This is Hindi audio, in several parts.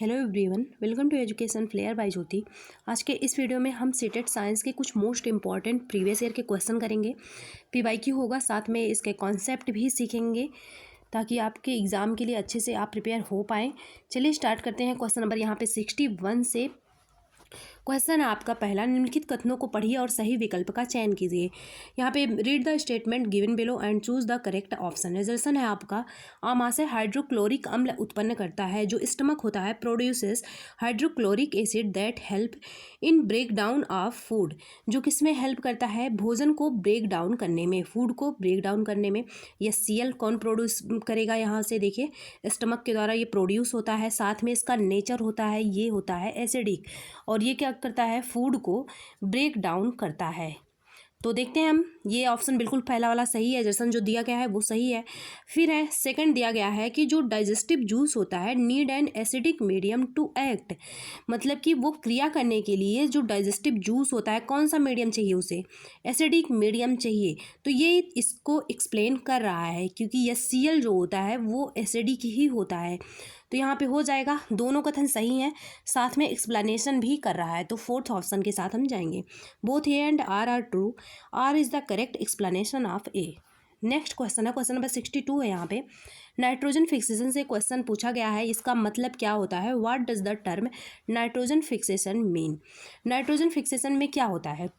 Hello everyone, welcome to education flair by Jyoti. आज के इस वीडियो में हम सीटेट साइंस के कुछ मोस्ट इंपॉर्टेंट प्रीवियस ईयर के क्वेश्चन करेंगे। पीवाईक्यू होगा, साथ में इसके कॉन्सेप्ट भी सीखेंगे ताकि आपके एग्ज़ाम के लिए अच्छे से आप प्रिपेयर हो पाएँ। चलिए स्टार्ट करते हैं। क्वेश्चन नंबर यहाँ पे 61 से क्वेश्चन है आपका पहला। निम्नलिखित कथनों को पढ़िए और सही विकल्प का चयन कीजिए। यहाँ पे read the statement given below and choose the correct option. रिजल्शन है आपका, आमाशय हाइड्रोक्लोरिक अम्ल उत्पन्न करता है जो स्टमक होता है produces hydrochloric acid that help in break down of food. जो किसमें हेल्प करता है? भोजन को ब्रेक डाउन करने में, फूड को ब्रेक डाउन करने में। यह सीएल कौन प्रोड्यूस करेगा? यहाँ से देखिए, स्टमक के द्वारा ये प्रोड्यूस होता है। साथ में इसका नेचर होता है, ये होता है एसिडिक, और ये क्या करता है? फूड को ब्रेक डाउन करता है। तो देखते हैं हम, ये ऑप्शन बिल्कुल पहला वाला सही है, जैसा जो दिया गया है वो सही है। फिर है सेकंड दिया गया है कि जो डाइजेस्टिव जूस होता है need an acidic medium to act. मतलब कि वो क्रिया करने के लिए जो डाइजेस्टिव जूस होता है, कौन सा मीडियम चाहिए उसे? एसिडिक मीडियम चाहिए। तो ये इसको एक्सप्लेन कर रहा है, क्योंकि यह सीएल जो होता है वो एसिडिक ही होता है। तो यहाँ पे हो जाएगा, दोनों कथन सही हैं, साथ में एक्सप्लेनेशन भी कर रहा है। तो फोर्थ ऑप्शन के साथ हम जाएंगे। Both A and R true, R is the correct explanation of A. Next question है, क्वेश्चन नंबर 62 है। यहाँ पे नाइट्रोजन फिक्सेशन से क्वेश्चन पूछा गया है। इसका मतलब क्या होता है? What does the term nitrogen fixation mean? Nitrogen fixation में क्या होता है?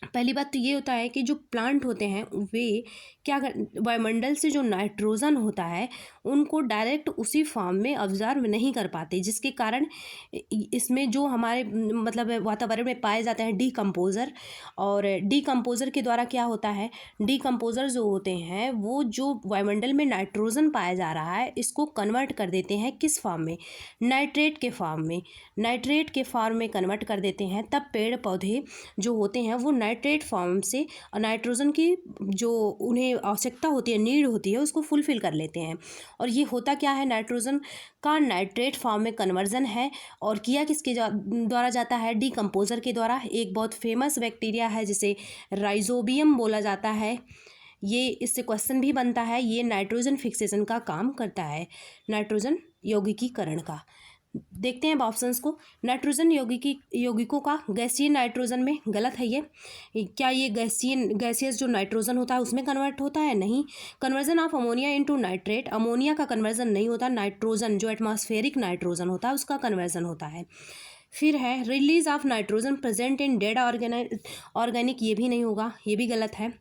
पहली बात तो ये होता है कि जो प्लांट होते हैं वे क्या कर, वायुमंडल से जो नाइट्रोजन होता है उनको डायरेक्ट उसी फॉर्म में ऑब्जर्व नहीं कर पाते, जिसके कारण इसमें जो हमारे मतलब वातावरण में पाए जाते हैं डीकम्पोज़र, और डीकम्पोज़र के द्वारा क्या होता है? डीकम्पोज़र जो होते हैं वो जो वायुमंडल में नाइट्रोजन पाया जा रहा है इसको कन्वर्ट कर देते हैं किस फॉर्म में? नाइट्रेट के फॉर्म में। नाइट्रेट के फॉर्म में कन्वर्ट कर देते हैं, तब पेड़ पौधे जो होते हैं वो नाइट्रेट फॉर्म से नाइट्रोजन की जो उन्हें आवश्यकता होती है, नीड होती है, उसको फुलफिल कर लेते हैं। और ये होता क्या है? नाइट्रोजन का नाइट्रेट फॉर्म में कन्वर्जन है, और किया किसके द्वारा जाता है? डीकम्पोज़र के द्वारा। एक बहुत फेमस बैक्टीरिया है जिसे राइजोबियम बोला जाता है। ये इससे क्वेश्चन भी बनता है, ये नाइट्रोजन फिक्सेशन का काम करता है, नाइट्रोजन यौगिकीकरण का। देखते हैं अब ऑप्शंस को। नाइट्रोजन यौगिकों का गैसीय नाइट्रोजन में, गलत है ये। क्या ये गैसियस जो नाइट्रोजन होता है उसमें कन्वर्ट होता है? नहीं। Conversion of ammonia into nitrate, ammonia का कन्वर्जन नहीं होता, नाइट्रोजन जो एटमॉस्फेरिक नाइट्रोजन होता है उसका कन्वर्जन होता है। फिर है release of nitrogen present in dead organic, ये भी नहीं होगा, ये भी गलत है।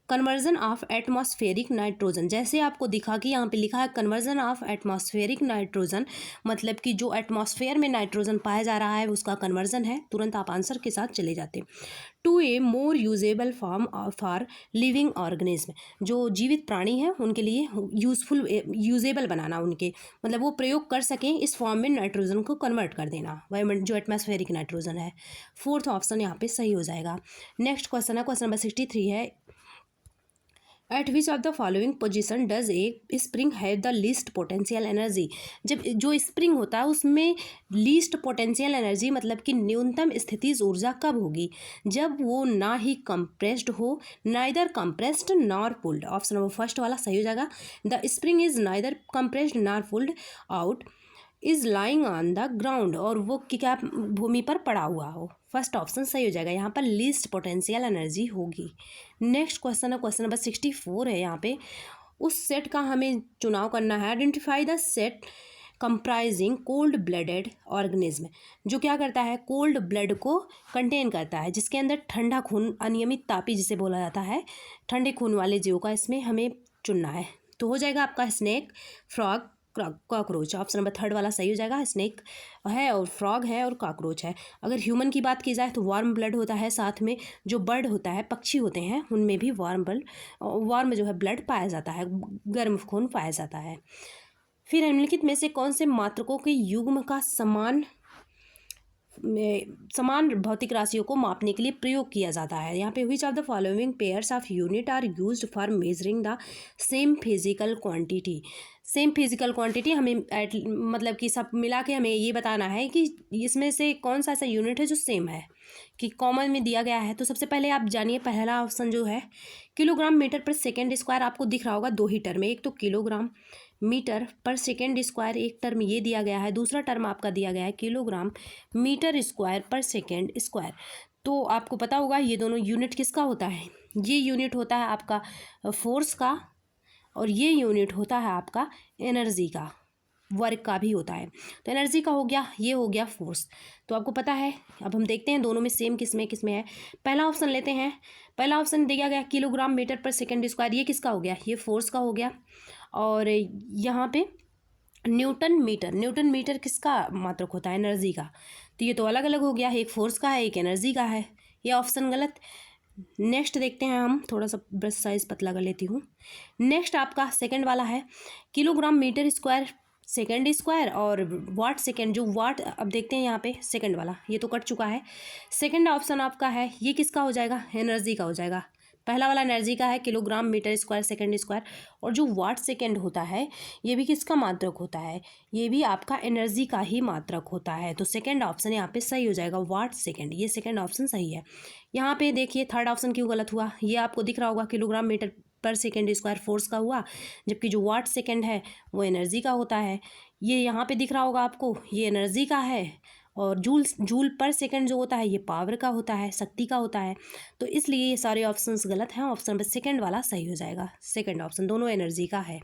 कन्वर्जन ऑफ एटमॉस्फेरिक नाइट्रोजन, जैसे आपको दिखा कि यहाँ पे लिखा है कन्वर्जन ऑफ एटमॉस्फेरिक नाइट्रोजन, मतलब कि जो एटमॉस्फेयर में नाइट्रोजन पाया जा रहा है उसका कन्वर्जन है। तुरंत आप आंसर के साथ चले जाते। To a more usable form for living organism, जो जीवित प्राणी हैं उनके लिए यूजफुल, यूजेबल बनाना, उनके मतलब वो प्रयोग कर सकें इस फॉर्म में नाइट्रोजन को कन्वर्ट कर देना, वायुमंडल जो एटमॉस्फेरिक नाइट्रोजन है। फोर्थ ऑप्शन यहाँ पे सही हो जाएगा। नेक्स्ट क्वेश्चन है, क्वेश्चन नंबर 63 है। Eight which of the following position does a spring have the least potential energy? जब जो स्प्रिंग होता है उसमें लीस्ट पोटेंशियल एनर्जी मतलब कि न्यूनतम स्थितिज ऊर्जा कब होगी? जब वो ना ही कंप्रेस्ड हो, neither compressed nor pulled. Option number first वाला सही हो जाएगा। The spring is neither compressed nor pulled out, is lying on the ground, और वो क्या भूमि पर पड़ा हुआ हो। फर्स्ट ऑप्शन सही हो जाएगा, यहाँ पर लीस्ट पोटेंशियल एनर्जी होगी। नेक्स्ट क्वेश्चन है, क्वेश्चन नंबर 64 है। यहाँ पे उस सेट का हमें चुनाव करना है। Identify the set comprising cold blooded organism, जो क्या करता है? कोल्ड ब्लड को कंटेन करता है, जिसके अंदर ठंडा खून, अनियमित तापी जिसे बोला जाता है, ठंडे खून वाले जीवों का इसमें हमें चुनना है। तो हो जाएगा आपका snake, frog, cockroach. Option number third वाला सही हो जाएगा। स्नेक है और फ्रॉग है और कॉकरोच है। अगर ह्यूमन की बात की जाए तो वार्म ब्लड होता है, साथ में जो बर्ड होता है, पक्षी होते हैं, उनमें भी वार्म जो है ब्लड पाया जाता है, गर्म खून पाया जाता है। फिर निम्नलिखित में से कौन से मात्रकों के युग्म का समान भौतिक राशियों को मापने के लिए प्रयोग किया जाता है? यहाँ पे which of the following pairs of unit are used for measuring the same physical quantity? Same physical quantity हमें मतलब कि सब मिला के हमें ये बताना है कि इसमें से कौन सा ऐसा यूनिट है जो सेम है, कि कॉमन में दिया गया है। तो सबसे पहले आप जानिए, पहला ऑप्शन जो है किलोग्राम मीटर पर सेकेंड स्क्वायर, आपको दिख रहा होगा दो ही टर्म में, एक तो किलोग्राम मीटर पर सेकेंड स्क्वायर, एक टर्म ये दिया गया है, दूसरा टर्म आपका दिया गया है किलोग्राम मीटर स्क्वायर पर सेकेंड स्क्वायर। तो आपको पता होगा ये दोनों यूनिट किसका होता है, ये यूनिट होता है आपका फोर्स का और ये यूनिट होता है आपका एनर्जी का, वर्क का भी होता है। तो एनर्जी का हो गया, ये हो गया फोर्स। तो आपको पता है, अब हम देखते हैं दोनों में सेम किस में है। पहला ऑप्शन लेते हैं, पहला ऑप्शन दिया गया किलोग्राम मीटर पर सेकेंड स्क्वायर, ये किसका हो गया, ये फोर्स का हो गया। और यहाँ पे न्यूटन मीटर किसका मात्रक होता है, एनर्जी का। तो ये तो अलग अलग हो गया, एक फोर्स का है एक एनर्जी का है, ये ऑप्शन गलत। नेक्स्ट देखते हैं हम, थोड़ा सा ब्रश साइज पतला कर लेती हूँ। नेक्स्ट आपका सेकंड वाला है kilogram metre square second square और वाट सेकंड, जो वाट अब देखते हैं यहाँ पे सेकंड वाला, ये तो कट चुका है। सेकंड ऑप्शन आपका है, ये किसका हो जाएगा, एनर्जी का हो जाएगा। पहला वाला एनर्जी का है kilogram metre square second square, और जो वाट सेकंड होता है ये भी किसका मात्रक होता है, ये भी आपका एनर्जी का ही मात्रक होता है। तो सेकंड ऑप्शन यहाँ पे सही हो जाएगा, वाट सेकंड, ये सेकंड ऑप्शन सही है। यहाँ पे देखिए थर्ड ऑप्शन क्यों गलत हुआ, ये आपको दिख रहा होगा किलोग्राम मीटर पर सेकेंड स्क्वायर फोर्स का हुआ, जबकि जो वाट सेकंड है वो एनर्जी का होता है। ये यहाँ पे दिख रहा होगा आपको, ये एनर्जी का है, और जूल पर सेकंड जो होता है ये पावर का होता है, शक्ति का होता है। तो इसलिए ये सारे ऑप्शंस गलत हैं, ऑप्शन नंबर सेकंड वाला सही हो जाएगा, सेकंड ऑप्शन, दोनों एनर्जी का है।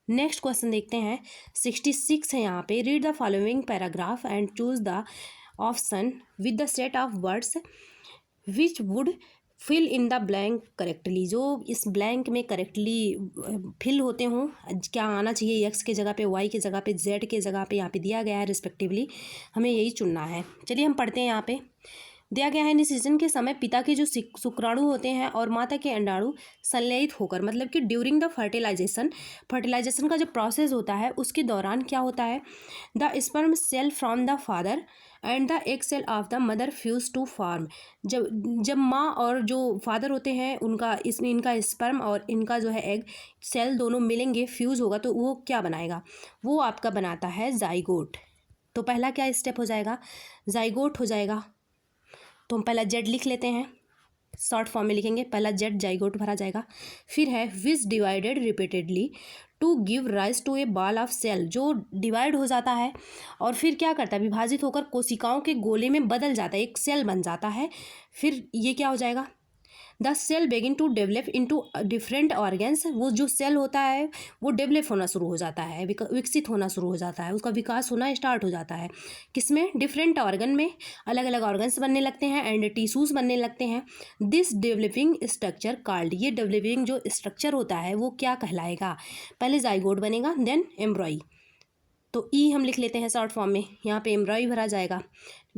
नेक्स्ट क्वेश्चन देखते हैं, 66 है यहाँ पे, read the following paragraph and choose the option with the set of words which would fill in the blank correctly, जो इस ब्लैंक में करेक्टली फिल होते हों, क्या आना चाहिए, एक्स के जगह पे, वाई के जगह पे, जेड के जगह पे यहाँ पे दिया गया है रिस्पेक्टिवली, हमें यही चुनना है। चलिए हम पढ़ते हैं। यहाँ पे दिया गया है, निषेचन के समय पिता के जो शुक्राणु होते हैं और माता के अंडाणु संलयित होकर, मतलब कि ड्यूरिंग द फर्टिलाइजेशन का जो प्रोसेस होता है उसके दौरान क्या होता है, the sperm cell from the father and the egg cell of the mother fuse to form, जब माँ और जो फादर होते हैं उनका इनका स्पर्म और इनका जो है एग सेल दोनों मिलेंगे, फ्यूज़ होगा, तो वो क्या बनाएगा, वो आपका बनाता है जाइगोट। तो पहला क्या स्टेप हो जाएगा, जाइगोट हो जाएगा। तो हम पहला जेड लिख लेते हैं, शॉर्ट फॉर्म में लिखेंगे, पहला जेड जाइगोट भरा जाएगा। फिर है which divided repeatedly to give rise to a ball of cell, जो डिवाइड हो जाता है और फिर क्या करता है, विभाजित होकर कोशिकाओं के गोले में बदल जाता है, एक सेल बन जाता है। फिर ये क्या हो जाएगा, the cell begin to develop into different organs, वो जो सेल होता है वो डेवलप होना शुरू हो जाता है, विकसित होना शुरू हो जाता है, उसका विकास होना स्टार्ट हो जाता है। किसमें, डिफरेंट ऑर्गन में, अलग अलग ऑर्गन्स बनने लगते हैं एंड टिश्यूज बनने लगते हैं। दिस डेवलपिंग स्ट्रक्चर कॉल्ड, ये डेवलपिंग जो स्ट्रक्चर होता है वो क्या कहलाएगा, पहले जाइगोट बनेगा देन एम्ब्रॉय। तो ई हम लिख लेते हैं शॉर्ट फॉर्म में, यहाँ पे एम्ब्रॉय भरा जाएगा।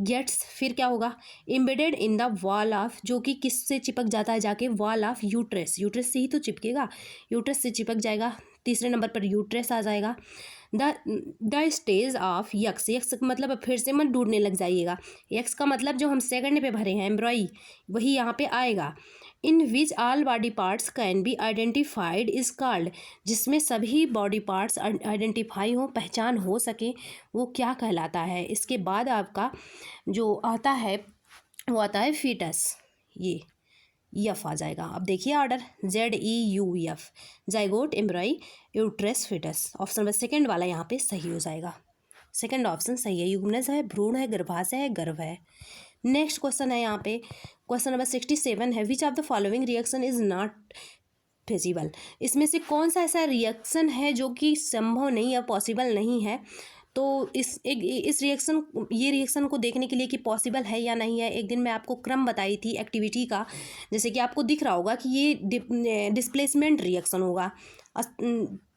गेट्स, फिर क्या होगा, embedded in the wall of, जो कि किससे चिपक जाता है जाके, वॉल ऑफ यूट्रस, यूट्रस से ही तो चिपकेगा, यूट्रस से चिपक जाएगा, तीसरे नंबर पर यूट्रस आ जाएगा। The stage of x, x मतलब फिर से मत ढूंढने लग जाइएगा, यक्स का मतलब जो हम सेकंड पे भरे हैं एम्ब्रॉय, वही यहाँ पे आएगा। In which all body parts can be identified is called, जिसमें सभी बॉडी पार्ट्स आइडेंटिफाई हो, पहचान हो सके, वो क्या कहलाता है। इसके बाद आपका जो आता है वो आता है फीटस, ये यफ आ जाएगा। अब देखिए order, ZEUF, zygote, embryo, uterus, foetus. Option number second वाला यहाँ पे सही हो जाएगा, सेकंड ऑप्शन सही है। युग्मनज है, भ्रूण है, गर्भाशय है, गर्भ है। नेक्स्ट क्वेश्चन है यहाँ पे, क्वेश्चन नंबर 67 है, which of the following reaction is not feasible, इसमें से कौन सा ऐसा रिएक्शन है जो कि संभव नहीं है, पॉसिबल नहीं है। तो इस रिएक्शन, ये रिएक्शन को देखने के लिए कि पॉसिबल है या नहीं है, एक दिन मैं आपको क्रम बताई थी एक्टिविटी का, जैसे कि आपको दिख रहा होगा कि ये डिस्प्लेसमेंट रिएक्शन होगा।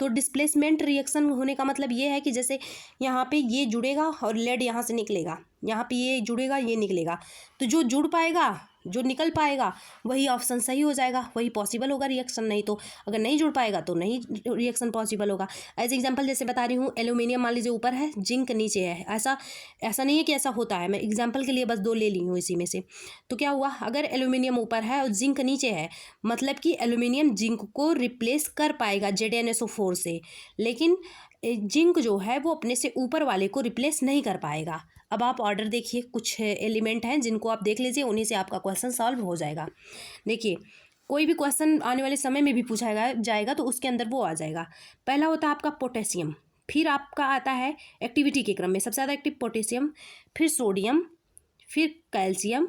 तो डिस्प्लेसमेंट रिएक्शन होने का मतलब ये है कि जैसे यहाँ पे ये जुड़ेगा और लेड यहाँ से निकलेगा, यहाँ पे ये जुड़ेगा ये निकलेगा, तो जो जुड़ पाएगा, जो निकल पाएगा वही ऑप्शन सही हो जाएगा, वही पॉसिबल होगा रिएक्शन। नहीं तो अगर नहीं जुड़ पाएगा तो नहीं रिएक्शन पॉसिबल होगा। एज एग्जांपल जैसे बता रही हूँ, एल्यूमिनियम मान लीजिए ऊपर है, जिंक नीचे है, ऐसा नहीं है कि ऐसा होता है, मैं एग्जांपल के लिए बस 2 ले ली हूँ इसी में से। तो क्या हुआ, अगर एल्यूमिनियम ऊपर है और जिंक नीचे है, मतलब कि एल्यूमिनियम जिंक को रिप्लेस कर पाएगा ZnSO4 से, लेकिन जिंक जो है वो अपने से ऊपर वाले को रिप्लेस नहीं कर पाएगा। अब आप ऑर्डर देखिए, कुछ एलिमेंट हैं जिनको आप देख लीजिए, उन्हीं से आपका क्वेश्चन सॉल्व हो जाएगा। देखिए कोई भी क्वेश्चन आने वाले समय में भी पूछा जाएगा तो उसके अंदर वो आ जाएगा। पहला होता है आपका पोटेशियम, फिर आपका आता है एक्टिविटी के क्रम में सबसे ज़्यादा एक्टिव पोटेशियम, फिर सोडियम, फिर कैल्शियम,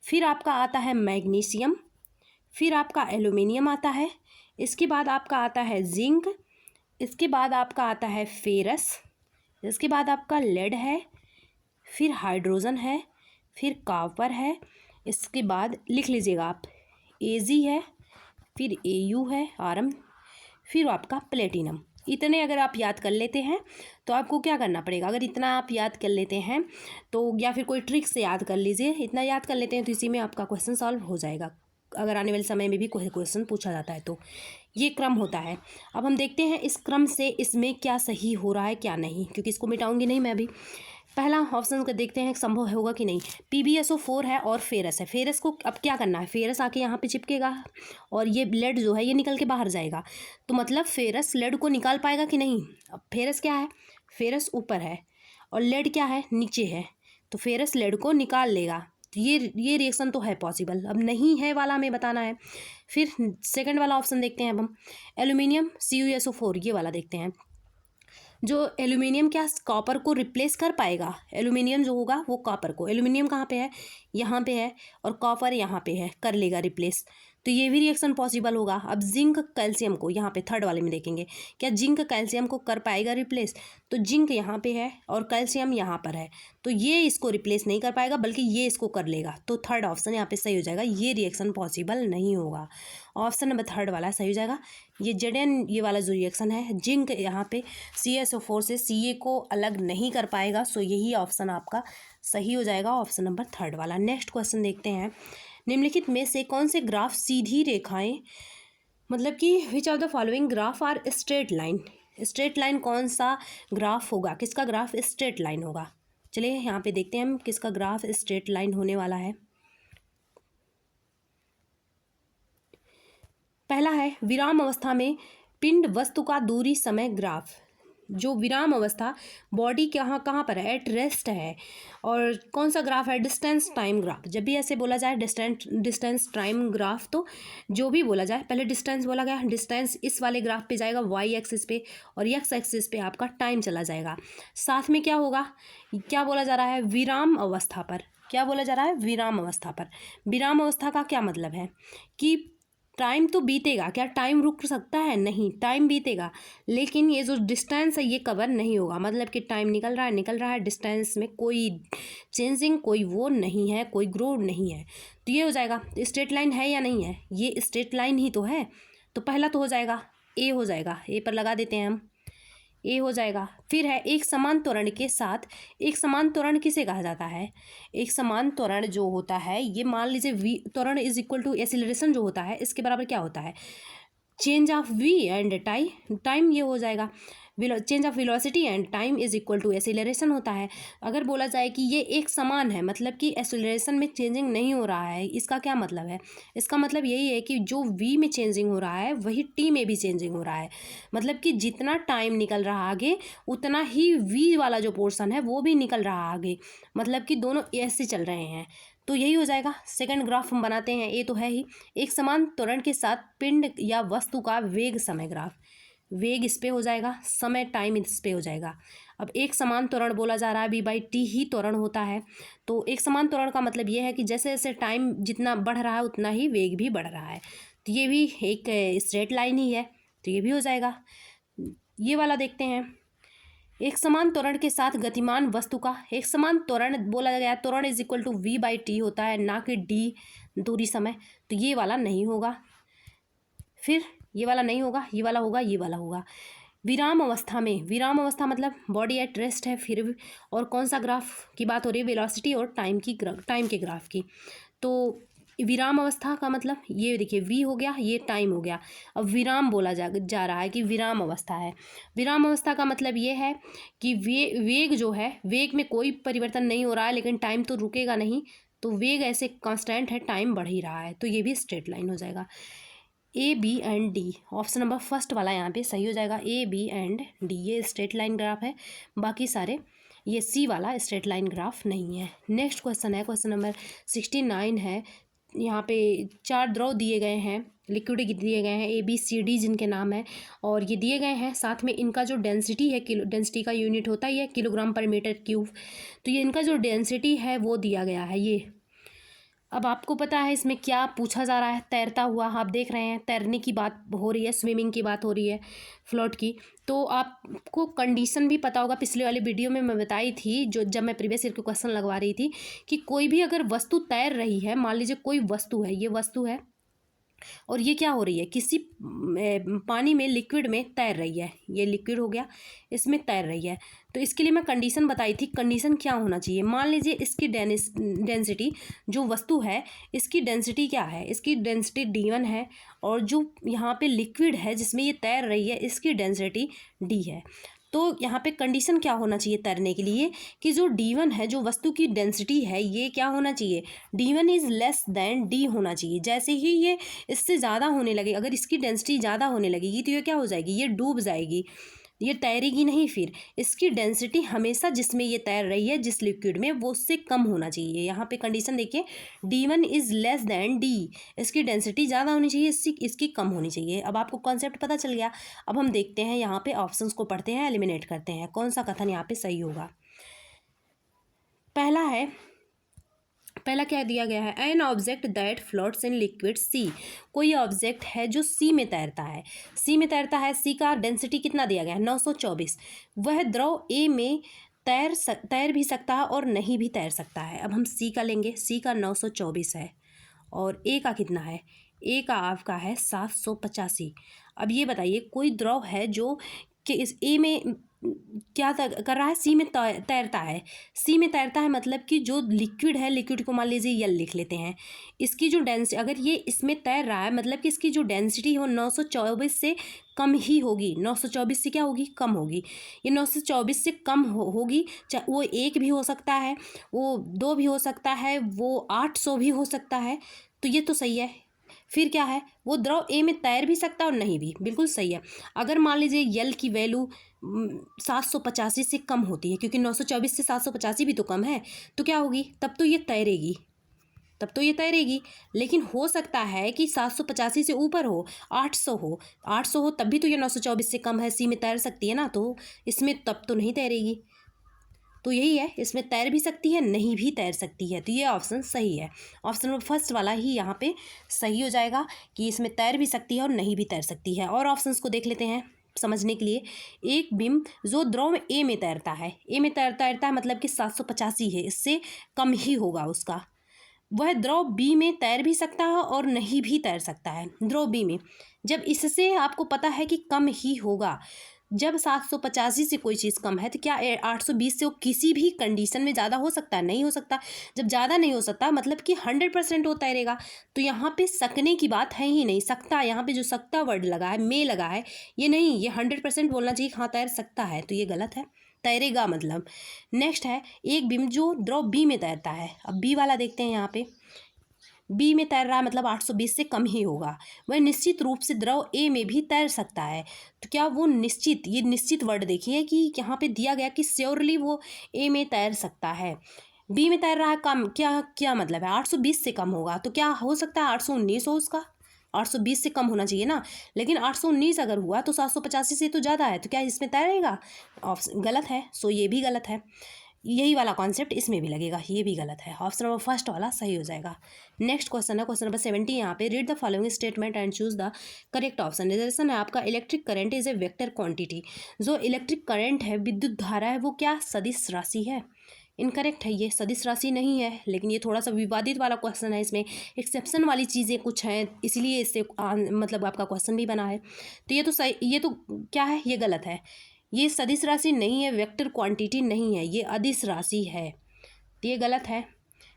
फिर आपका आता है मैग्नीशियम, फिर आपका एल्यूमिनियम आता है, इसके बाद आपका आता है जिंक, इसके बाद आपका आता है फेरस, इसके बाद आपका लेड है, फिर हाइड्रोजन है, फिर कॉपर है, इसके बाद लिख लीजिएगा आप एजी है, फिर एयू है आरम, फिर आपका प्लेटिनम। इतने अगर आप याद कर लेते हैं तो आपको क्या करना पड़ेगा, अगर इतना आप याद कर लेते हैं तो, या फिर कोई ट्रिक से याद कर लीजिए, इतना याद कर लेते हैं तो इसी में आपका क्वेश्चन सॉल्व हो जाएगा अगर आने वाले समय में भी कोई क्वेश्चन पूछा जाता है तो। ये क्रम होता है। अब हम देखते हैं इस क्रम से इसमें क्या सही हो रहा है क्या नहीं, क्योंकि इसको मिटाऊंगी नहीं मैं अभी। पहला ऑप्शन को देखते हैं संभव होगा कि नहीं। PbSO4 है और फेरस है। फेरस को अब क्या करना है, फेरस आके यहाँ पे चिपकेगा और ये लेड जो है ये निकल के बाहर जाएगा, तो मतलब फेरस लेड को निकाल पाएगा कि नहीं। अब फेरस क्या है, फेरस ऊपर है और लेड क्या है, नीचे है, तो फेरस लेड को निकाल लेगा। तो ये रिएक्शन तो है पॉसिबल, अब नहीं है वाला हमें बताना है। फिर सेकंड वाला ऑप्शन देखते हैं अब हम, एल्यूमिनियम CuSO4, ये वाला देखते हैं। जो एल्यूमिनियम क्या कॉपर को रिप्लेस कर पाएगा, एल्यूमिनियम जो होगा वो कॉपर को, एल्यूमिनियम कहाँ पे है, यहाँ पे है, और कॉपर यहाँ पे है, कर लेगा रिप्लेस, तो ये भी रिएक्शन पॉसिबल होगा। अब जिंक कैल्शियम को यहाँ पे थर्ड वाले में देखेंगे, क्या जिंक कैल्शियम को कर पाएगा रिप्लेस, तो जिंक यहाँ पे है और कैल्शियम यहाँ पर है, तो ये इसको रिप्लेस नहीं कर पाएगा बल्कि ये इसको कर लेगा, तो थर्ड ऑप्शन यहाँ पे सही हो जाएगा। ये रिएक्शन पॉसिबल नहीं होगा, ऑप्शन नंबर थर्ड वाला सही हो जाएगा। ये Zn ये वाला जो रिएक्शन है, जिंक यहाँ पे CSO4 से Ca को अलग नहीं कर पाएगा, सो यही ऑप्शन आपका सही हो जाएगा, ऑप्शन नंबर थर्ड वाला। नेक्स्ट क्वेश्चन देखते हैं, निम्नलिखित में से कौन से ग्राफ सीधी रेखाएं, मतलब कि which of the following graph are straight line. Straight line कौन सा ग्राफ होगा, किसका ग्राफ स्ट्रेट लाइन होगा। चलिए यहाँ पे देखते हैं हम किसका ग्राफ स्ट्रेट लाइन होने वाला है। पहला है विराम अवस्था में पिंड वस्तु का दूरी समय ग्राफ। जो विराम अवस्था बॉडी कहाँ कहाँ पर है, एट रेस्ट है, और कौन सा ग्राफ है, डिस्टेंस टाइम ग्राफ। जब भी ऐसे बोला जाए डिस्टेंस टाइम ग्राफ, तो जो भी बोला जाए पहले डिस्टेंस बोला गया, डिस्टेंस इस वाले ग्राफ पे जाएगा y एक्सिस पे, और x एक्सिस पे आपका टाइम चला जाएगा। साथ में क्या होगा, क्या बोला जा रहा है, विराम अवस्था पर, क्या बोला जा रहा है, विराम अवस्था पर। विराम अवस्था का क्या मतलब है कि टाइम तो बीतेगा, क्या टाइम रुक सकता है, नहीं, टाइम बीतेगा, लेकिन ये जो डिस्टेंस है ये कवर नहीं होगा, मतलब कि टाइम निकल रहा है, डिस्टेंस में कोई चेंजिंग, कोई वो नहीं है, कोई ग्रो नहीं है, तो ये हो जाएगा। स्ट्रेट लाइन है या नहीं है, ये स्ट्रेट लाइन ही तो है, तो पहला तो हो जाएगा, ए हो जाएगा, ए पर लगा देते हैं हम, ए हो जाएगा। फिर है एक समान त्वरण के साथ, एक समान त्वरण किसे कहा जाता है, एक समान त्वरण जो होता है ये मान लीजिए v त्वरण इज इक्वल टू एक्सीलरेशन जो होता है, इसके बराबर क्या होता है, change of v and time ये हो जाएगा, change of velocity and time is equal to acceleration होता है। अगर बोला जाए कि ये एक समान है, मतलब कि एक्सीलरेशन में चेंजिंग नहीं हो रहा है, इसका क्या मतलब है, इसका मतलब यही है कि जो v में चेंजिंग हो रहा है वही t में भी चेंजिंग हो रहा है, मतलब कि जितना टाइम निकल रहा आगे उतना ही v वाला जो पोर्शन है वो भी निकल रहा आगे, मतलब कि दोनों ऐसे चल रहे हैं, तो यही हो जाएगा। सेकंड ग्राफ हम बनाते हैं, ये तो है ही, एक समान त्वरण के साथ पिंड या वस्तु का वेग समय ग्राफ, वेग इस पे हो जाएगा, समय टाइम इस पे हो जाएगा। अब एक समान त्वरण बोला जा रहा है, v/t ही त्वरण होता है, तो एक समान त्वरण का मतलब ये है कि जैसे जैसे टाइम जितना बढ़ रहा है उतना ही वेग भी बढ़ रहा है, तो ये भी एक स्ट्रेट लाइन ही है, तो ये भी हो जाएगा। ये वाला देखते हैं, एक समान त्वरण के साथ गतिमान वस्तु का, एक समान त्वरण बोला गया, त्वरण इज इक्वल टू v/t होता है, ना कि d दूरी समय, तो ये वाला नहीं होगा। फिर ये वाला नहीं होगा, ये वाला होगा, ये वाला होगा। विराम अवस्था में, विराम अवस्था मतलब बॉडी एट रेस्ट है, फिर और कौन सा ग्राफ की बात हो रही है, वेलोसिटी और टाइम के ग्राफ की। तो विराम अवस्था का मतलब ये देखिए, v हो गया, ये टाइम हो गया, अब विराम बोला जा रहा है कि विराम अवस्था है। विराम अवस्था का मतलब ये है कि वेग जो है, वेग में कोई परिवर्तन नहीं हो रहा है लेकिन टाइम तो रुकेगा नहीं, तो वेग ऐसे कांस्टेंट है, टाइम बढ़ ही रहा है, तो ये भी स्ट्रेट लाइन हो जाएगा। A B and D, option number first वाला यहाँ पे सही हो जाएगा, ए बी एंड डी ये स्ट्रेट लाइन ग्राफ है, बाकी सारे ये सी वाला स्ट्रेट लाइन ग्राफ नहीं है। नेक्स्ट क्वेश्चन है, क्वेश्चन नंबर 69 है, यहाँ पे 4 द्रव दिए गए हैं, लिक्विड दिए गए हैं ABCD जिनके नाम है, और ये दिए गए हैं। साथ में इनका जो डेंसिटी है, डेंसिटी का यूनिट होता है ये किलोग्राम पर मीटर क्यूब, तो ये इनका जो डेंसिटी है वो दिया गया है ये। अब आपको पता है इसमें क्या पूछा जा रहा है, तैरता हुआ। आप देख रहे हैं तैरने की बात हो रही है, स्विमिंग की बात हो रही है, फ्लोट की। तो आपको कंडीशन भी पता होगा, पिछले वाले वीडियो में मैं बताई थी, जो जब मैं प्रीवियस ईयर के क्वेश्चन लगवा रही थी, कि कोई भी अगर वस्तु तैर रही है, मान लीजिए कोई वस्तु है, ये वस्तु है और ये क्या हो रही है, किसी पानी में, लिक्विड में तैर रही है, ये लिक्विड हो गया, इसमें तैर रही है। तो इसके लिए मैं कंडीशन बताई थी, कंडीशन क्या होना चाहिए। मान लीजिए इसकी डेंसिटी, जो वस्तु है इसकी डेंसिटी क्या है, इसकी डेंसिटी D1 है, और जो यहाँ पे लिक्विड है जिसमें ये तैर रही है इसकी डेंसिटी D है। तो यहाँ पे कंडीशन क्या होना चाहिए तैरने के लिए, कि जो D1 है, जो वस्तु की डेंसिटी है, ये क्या होना चाहिए, D1 is less than D होना चाहिए। जैसे ही ये इससे ज़्यादा होने लगे, अगर इसकी डेंसिटी ज़्यादा होने लगेगी तो ये क्या हो जाएगी, ये डूब जाएगी, ये तैरेगी नहीं। फिर इसकी डेंसिटी हमेशा जिसमें ये तैर रही है, जिस लिक्विड में, वो उससे कम होना चाहिए। यहाँ पे कंडीशन देखिए, D1 is less than D, इसकी डेंसिटी ज़्यादा होनी चाहिए, इसकी कम होनी चाहिए। अब आपको कॉन्सेप्ट पता चल गया। अब हम देखते हैं यहाँ पे ऑप्शंस को पढ़ते हैं, एलिमिनेट करते हैं कौन सा कथन यहाँ पे सही होगा। पहला क्या दिया गया है, an object that floats in liquid C, कोई ऑब्जेक्ट है जो सी में तैरता है, सी में तैरता है, सी का डेंसिटी कितना दिया गया है, 924। वह द्रव ए में तैर भी सकता है और नहीं भी तैर सकता है। अब हम सी का लेंगे, सी का 924 है और ए का कितना है, ए का आपका है 785। अब ये बताइए, कोई द्रव है जो कि इस ए में क्या कर रहा है, सी में तैरता है, सी में तैरता है, मतलब कि जो लिक्विड है, लिक्विड को मान लीजिए यल लिख लेते हैं, इसकी जो डेंसिटी, अगर ये इसमें तैर रहा है, मतलब कि इसकी जो डेंसिटी हो 924 से कम ही होगी, 924 से क्या होगी, कम होगी। ये 924 से कम होगी, चाहे वो 1 भी हो सकता है, वो 2 भी हो सकता है, वो 800 भी हो सकता है, तो ये तो सही है। फिर क्या है, वो द्रव ए में तैर भी सकता है और नहीं भी, बिल्कुल सही है। अगर मान लीजिए यल की वैल्यू 785 से कम होती है, क्योंकि 924 से 785 भी तो कम है, तो क्या होगी, तब तो ये तैरेगी। लेकिन हो सकता है कि 785 से ऊपर हो, 800 हो, तब भी तो ये 924 से कम है, सी में तैर सकती है ना, तो इसमें तब तो नहीं तैरेगी। तो यही है, इसमें तैर भी सकती है, नहीं भी तैर सकती है, तो ये ऑप्शन सही है। ऑप्शन नंबर फर्स्ट वाला ही यहाँ पे सही हो जाएगा, कि इसमें तैर भी सकती है और नहीं भी तैर सकती है। और ऑप्शंस को देख लेते हैं समझने के लिए। एक बिंब जो द्रव में ए में तैरता है, ए में तैरता है, मतलब कि 785 है, इससे कम ही होगा उसका। वह द्रव बी में तैर भी सकता है और नहीं भी तैर सकता है। द्रव बी में, जब इससे आपको पता है कि कम ही होगा, जब 785 से कोई चीज़ कम है, तो क्या 820 से वो किसी भी कंडीशन में ज़्यादा हो सकता है, नहीं हो सकता। जब ज़्यादा नहीं हो सकता, मतलब कि 100% वो तैरेगा। तो यहाँ पे सकने की बात है ही नहीं, सकता, यहाँ पे जो सकता वर्ड लगा है, में लगा है, ये नहीं, ये 100% बोलना चाहिए, हाँ तैर सकता है, तो ये गलत है, तैरेगा मतलब। नेक्स्ट है, एक बिंब जो द्रव बी में तैरता है। अब बी वाला देखते हैं, यहाँ पे बी में तैर रहा है, मतलब 820 से कम ही होगा। वह निश्चित रूप से द्रव ए में भी तैर सकता है। तो क्या वो निश्चित, ये निश्चित वर्ड देखिए कि यहाँ पे दिया गया कि श्योरली वो ए में तैर सकता है। बी में तैर रहा है, कम, क्या मतलब है, 820 से कम होगा, तो क्या हो सकता है 819 हो उसका, 820 से कम होना चाहिए ना, लेकिन 819 अगर हुआ तो 785 से तो ज़्यादा है, तो क्या इसमें तैरेगा, ऑप्शन गलत है। सो ये भी गलत है। यही वाला कॉन्सेप्ट इसमें भी लगेगा, ये भी गलत है। ऑप्शन नंबर फर्स्ट वाला सही हो जाएगा। नेक्स्ट क्वेश्चन है, क्वेश्चन नंबर 70। यहाँ पे read the following statement and choose the correct option. रिजल्शन है आपका, electric current is a vector quantity. जो इलेक्ट्रिक करंट है, विद्युत धारा है, वो क्या सदिश राशि है। इनकरेक्ट है, ये सदिश राशि नहीं है, लेकिन ये थोड़ा सा विवादित वाला क्वेश्चन है, इसमें एक्सेप्शन वाली चीज़ें कुछ हैं, इसलिए इससे मतलब आपका क्वेश्चन भी बना है। तो ये तो सही, ये तो क्या है, ये गलत है। ये सदिश राशि नहीं है, वेक्टर क्वांटिटी नहीं है, ये अदिश राशि है, तो ये गलत है।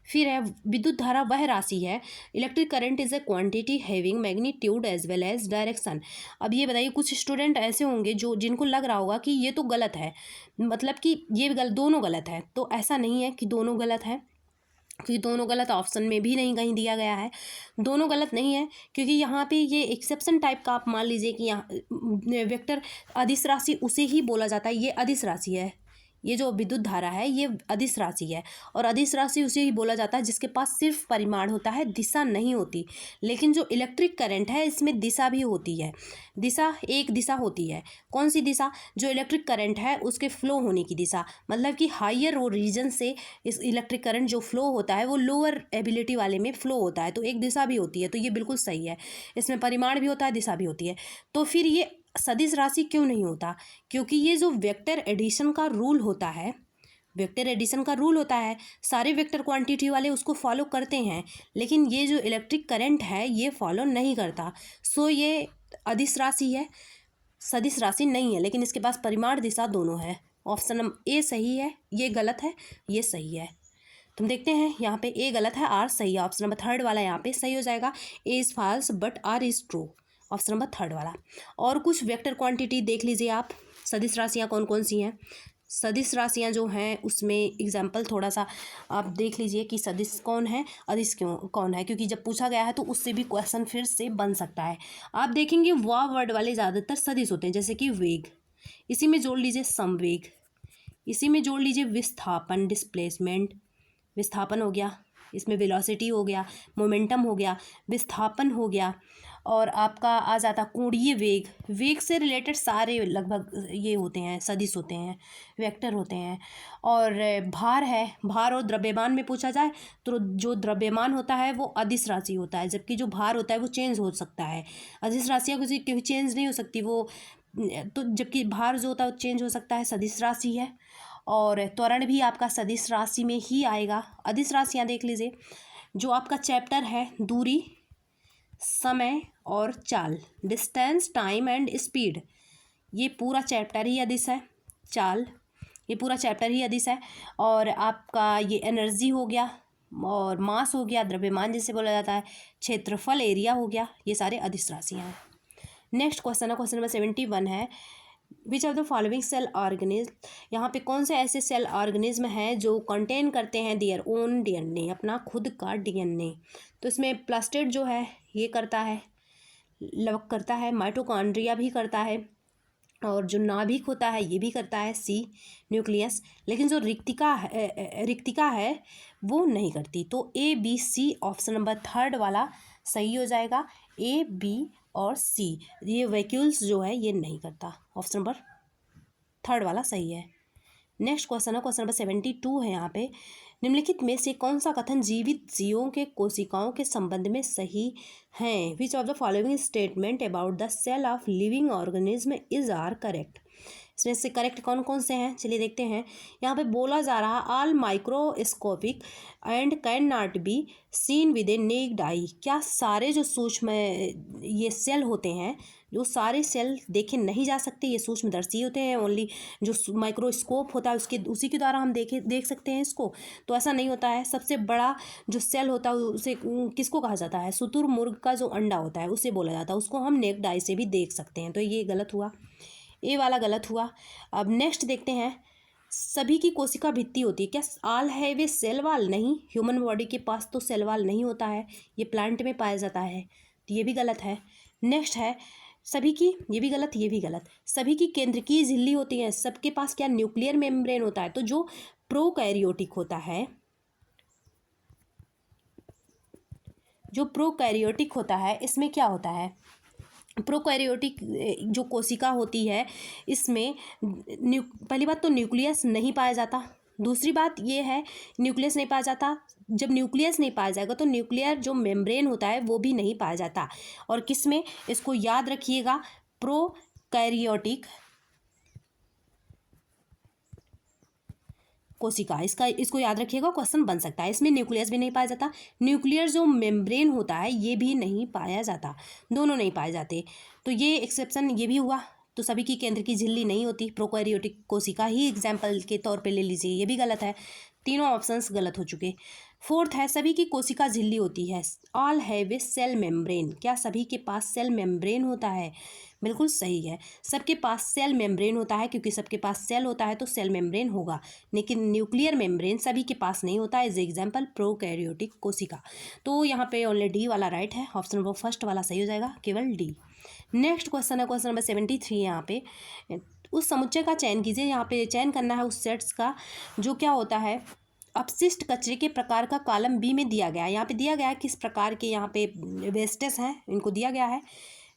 फिर है, विद्युत धारा वह राशि है, electric current is a quantity having magnitude as well as direction. अब ये बताइए, कुछ स्टूडेंट ऐसे होंगे जिनको लग रहा होगा कि ये तो गलत है, मतलब कि ये दोनों गलत है, तो ऐसा नहीं है कि दोनों गलत है, क्योंकि दोनों गलत ऑप्शन में भी नहीं कहीं दिया गया है। दोनों गलत नहीं है, क्योंकि यहाँ पे ये एक्सेप्शन टाइप का, आप मान लीजिए कि यहाँ वेक्टर अदिश राशि उसे ही बोला जाता है, ये अदिश राशि है, ये जो विद्युत धारा है ये अदिश राशि है, और अदिश राशि उसे ही बोला जाता है जिसके पास सिर्फ परिमाण होता है, दिशा नहीं होती। लेकिन जो इलेक्ट्रिक करंट है इसमें दिशा भी होती है, एक दिशा होती है। कौन सी दिशा? जो इलेक्ट्रिक करंट है उसके फ्लो होने की दिशा, मतलब कि हायर वो रीजन से इस इलेक्ट्रिक करंट जो फ्लो होता है वो लोअर एबिलिटी वाले में फ्लो होता है, तो एक दिशा भी होती है। तो ये बिल्कुल सही है, इसमें परिमाण भी होता है, दिशा भी होती है। तो फिर ये सदिश राशि क्यों नहीं होता? क्योंकि ये जो वेक्टर एडिशन का रूल होता है, सारे वेक्टर क्वांटिटी वाले उसको फॉलो करते हैं, लेकिन ये जो इलेक्ट्रिक करंट है ये फॉलो नहीं करता। सो ये अदिश राशि है, सदिश राशि नहीं है, लेकिन इसके पास परिमाण दिशा दोनों है। ऑप्शन नंबर ए सही है, ये गलत है, ये सही है। तुम देखते हैं यहाँ पे ए गलत है, आर सही है। ऑप्शन नंबर थर्ड वाला यहाँ पे सही हो जाएगा। A is false but R is true, option number third वाला। और कुछ वेक्टर क्वांटिटी देख लीजिए आप, सदिश राशियाँ कौन कौन सी हैं। सदिश राशियाँ जो हैं उसमें एग्जाम्पल थोड़ा सा आप देख लीजिए कि सदिश कौन है, अदिश कौन है, क्योंकि जब पूछा गया है तो उससे भी क्वेश्चन फिर से बन सकता है। आप देखेंगे वाह वर्ड वाले ज़्यादातर सदिश होते हैं, जैसे कि वेग, इसी में जोड़ लीजिए समवेग, इसी में जोड़ लीजिए विस्थापन, डिस्प्लेसमेंट, विस्थापन हो गया, इसमें वेलोसिटी हो गया, मोमेंटम हो गया, विस्थापन हो गया, और आपका आ जाता कोणीय वेग। वेग से रिलेटेड सारे लगभग ये होते हैं, सदिश होते हैं, वेक्टर होते हैं। और भार है, भार और द्रव्यमान में पूछा जाए तो जो द्रव्यमान होता है वो अदिश राशि होता है, जबकि जो भार होता है वो चेंज हो सकता है। अदिश राशियाँ क्योंकि चेंज नहीं हो सकती वो, तो जबकि भार जो होता है वो चेंज हो सकता है, सदिश राशि है। और त्वरण भी आपका सदिश राशि में ही आएगा। अदिश राशियाँ देख लीजिए, जो आपका चैप्टर है दूरी, समय और चाल, डिस्टेंस, टाइम एंड स्पीड, ये पूरा चैप्टर ही अदिश है। चाल, ये पूरा चैप्टर ही अदिश है। और आपका ये एनर्जी हो गया, और मास हो गया, द्रव्यमान जिसे बोला जाता है, क्षेत्रफल, एरिया हो गया, ये सारे अदिश राशियाँ हैं। नेक्स्ट क्वेश्चन है, क्वेश्चन नंबर 71 है, which of the following cell organism, यहाँ पे कौन से ऐसे सेल ऑर्गेनिज्म हैं जो कंटेन करते हैं देयर ओन डीएनए, अपना खुद का डीएनए। तो इसमें प्लास्टिड जो है ये करता है, लवक करता है, माइटोकॉन्ड्रिया भी करता है, और जो नाभिक होता है ये भी करता है, सी न्यूक्लियस। लेकिन जो रिक्तिका है वो नहीं करती। तो A B C, option number third वाला सही हो जाएगा। ए बी और सी, ये वैक्यूल्स जो है ये नहीं करता, ऑप्शन नंबर थर्ड वाला सही है। नेक्स्ट क्वेश्चन है, क्वेश्चन नंबर 72 है यहाँ पे, निम्नलिखित में से कौन सा कथन जीवित जीवों के कोशिकाओं के संबंध में सही है? Which of the following statement about the cell of living organism is are correct. इसमें से करेक्ट कौन कौन से हैं, चलिए देखते हैं। यहाँ पे बोला जा रहा all microscopic and can not be seen with A necked आई, क्या सारे जो सूक्ष्म ये सेल होते हैं, जो सारे सेल देखे नहीं जा सकते, ये सूक्ष्मदर्शी होते हैं, ओनली जो माइक्रोस्कोप होता है उसी के द्वारा हम देख सकते हैं इसको। तो ऐसा नहीं होता है। सबसे बड़ा जो सेल होता है उसे किसको कहा जाता है? शुतुरमुर्ग का जो अंडा होता है उसे बोला जाता है, उसको हम नेक्ड आई से भी देख सकते हैं। तो ये गलत हुआ, ए वाला गलत हुआ। अब नेक्स्ट देखते हैं, सभी की कोशिका भित्ति होती है, क्या ऑल है वे सेल वाल? नहीं, ह्यूमन बॉडी के पास तो सेल वाल नहीं होता है, ये प्लांट में पाया जाता है, तो ये भी गलत है। नेक्स्ट है सभी की, ये भी गलत, ये भी गलत। सभी की केंद्रकीय झिल्ली होती है, सबके पास क्या न्यूक्लियर मेम्ब्रेन होता है? तो जो प्रोकैरियोटिक होता है, जो प्रोकैरियोटिक होता है इसमें क्या होता है? प्रोकैरियोटिक जो कोशिका होती है इसमें पहली बात तो न्यूक्लियस नहीं पाया जाता, दूसरी बात ये है न्यूक्लियस नहीं पाया जाता। जब न्यूक्लियस नहीं पाया जाएगा तो न्यूक्लियर जो मेम्ब्रेन होता है वो भी नहीं पाया जाता। और किस में, इसको याद रखिएगा, प्रोकैरियोटिक कोशिका, इसको याद रखिएगा, क्वेश्चन बन सकता है। इसमें न्यूक्लियस भी नहीं पाया जाता, न्यूक्लियर जो मेम्ब्रेन होता है ये भी नहीं पाया जाता, दोनों नहीं पाए जाते। तो ये एक्सेप्शन ये भी हुआ। तो सभी की केंद्र की झिल्ली नहीं होती, प्रोकैरियोटिक कोशिका ही एग्जाम्पल के तौर पे ले लीजिए, ये भी गलत है। तीनों ऑप्शंस गलत हो चुके। फोर्थ है, सभी की कोशिका झिल्ली होती है, all have a cell membrane, क्या सभी के पास सेल मेम्ब्रेन होता है? बिल्कुल सही है, सबके पास सेल मेम्ब्रेन होता है, क्योंकि सबके पास सेल होता है तो सेल मेम्ब्रेन होगा, लेकिन न्यूक्लियर मेम्ब्रेन सभी के पास नहीं होता है। एज एग्जाम्पल प्रोकैरियोटिक कोशिका। तो यहाँ पे ओनली डी वाला राइट है, ऑप्शन नंबर फर्स्ट वाला सही हो जाएगा, केवल डी। नेक्स्ट क्वेश्चन है, क्वेश्चन नंबर 73 यहाँ पे, उस समुच्चय का चयन कीजिए। यहाँ पे चयन करना है उस सेट्स का जो क्या होता है अपशिष्ट कचरे के प्रकार का कॉलम बी में दिया गया है। यहाँ पे दिया गया है किस प्रकार के यहाँ पे वेस्टेज हैं, इनको दिया गया है।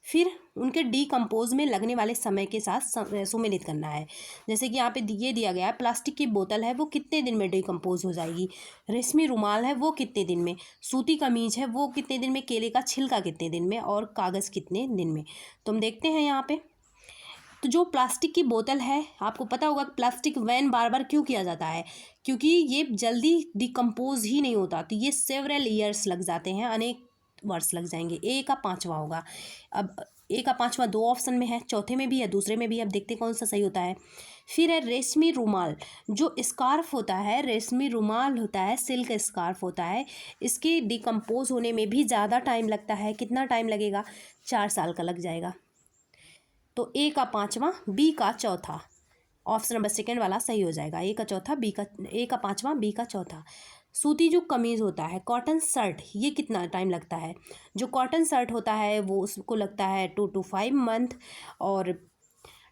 फिर उनके डीकम्पोज में लगने वाले समय के साथ सुमेलित करना है। जैसे कि यहाँ पे ये दिया गया है प्लास्टिक की बोतल है वो कितने दिन में डीकम्पोज हो जाएगी, रेशमी रुमाल है वो कितने दिन में, सूती कमीज है वो कितने दिन में, केले का छिलका कितने दिन में और कागज़ कितने दिन में। तो हम देखते हैं यहाँ पे, तो जो प्लास्टिक की बोतल है आपको पता होगा कि प्लास्टिक वैन बार बार क्यों किया जाता है, क्योंकि ये जल्दी डिकम्पोज ही नहीं होता, तो ये सेवरल ईयर्स लग जाते हैं, अनेक वर्ष लग जाएंगे। ए का 5वां होगा। अब ए का 5वां 2 ऑप्शन में है, चौथे में भी है, दूसरे में भी है। अब देखते कौन सा सही होता है। फिर है रेशमी रुमाल, जो स्कार्फ होता है, रेशमी रुमाल होता है, सिल्क स्कार्फ होता है, इसके डिकम्पोज होने में भी ज़्यादा टाइम लगता है। कितना टाइम लगेगा, 4 साल का लग जाएगा। तो ए का 5वां बी का चौथा, ऑप्शन नंबर सेकेंड वाला सही हो जाएगा। ए का चौथा बी का, ए का 5वां बी का चौथा। सूती जो कमीज़ होता है, कॉटन शर्ट, ये कितना टाइम लगता है। जो कॉटन शर्ट होता है वो उसको लगता है 2 to 5 मंथ, और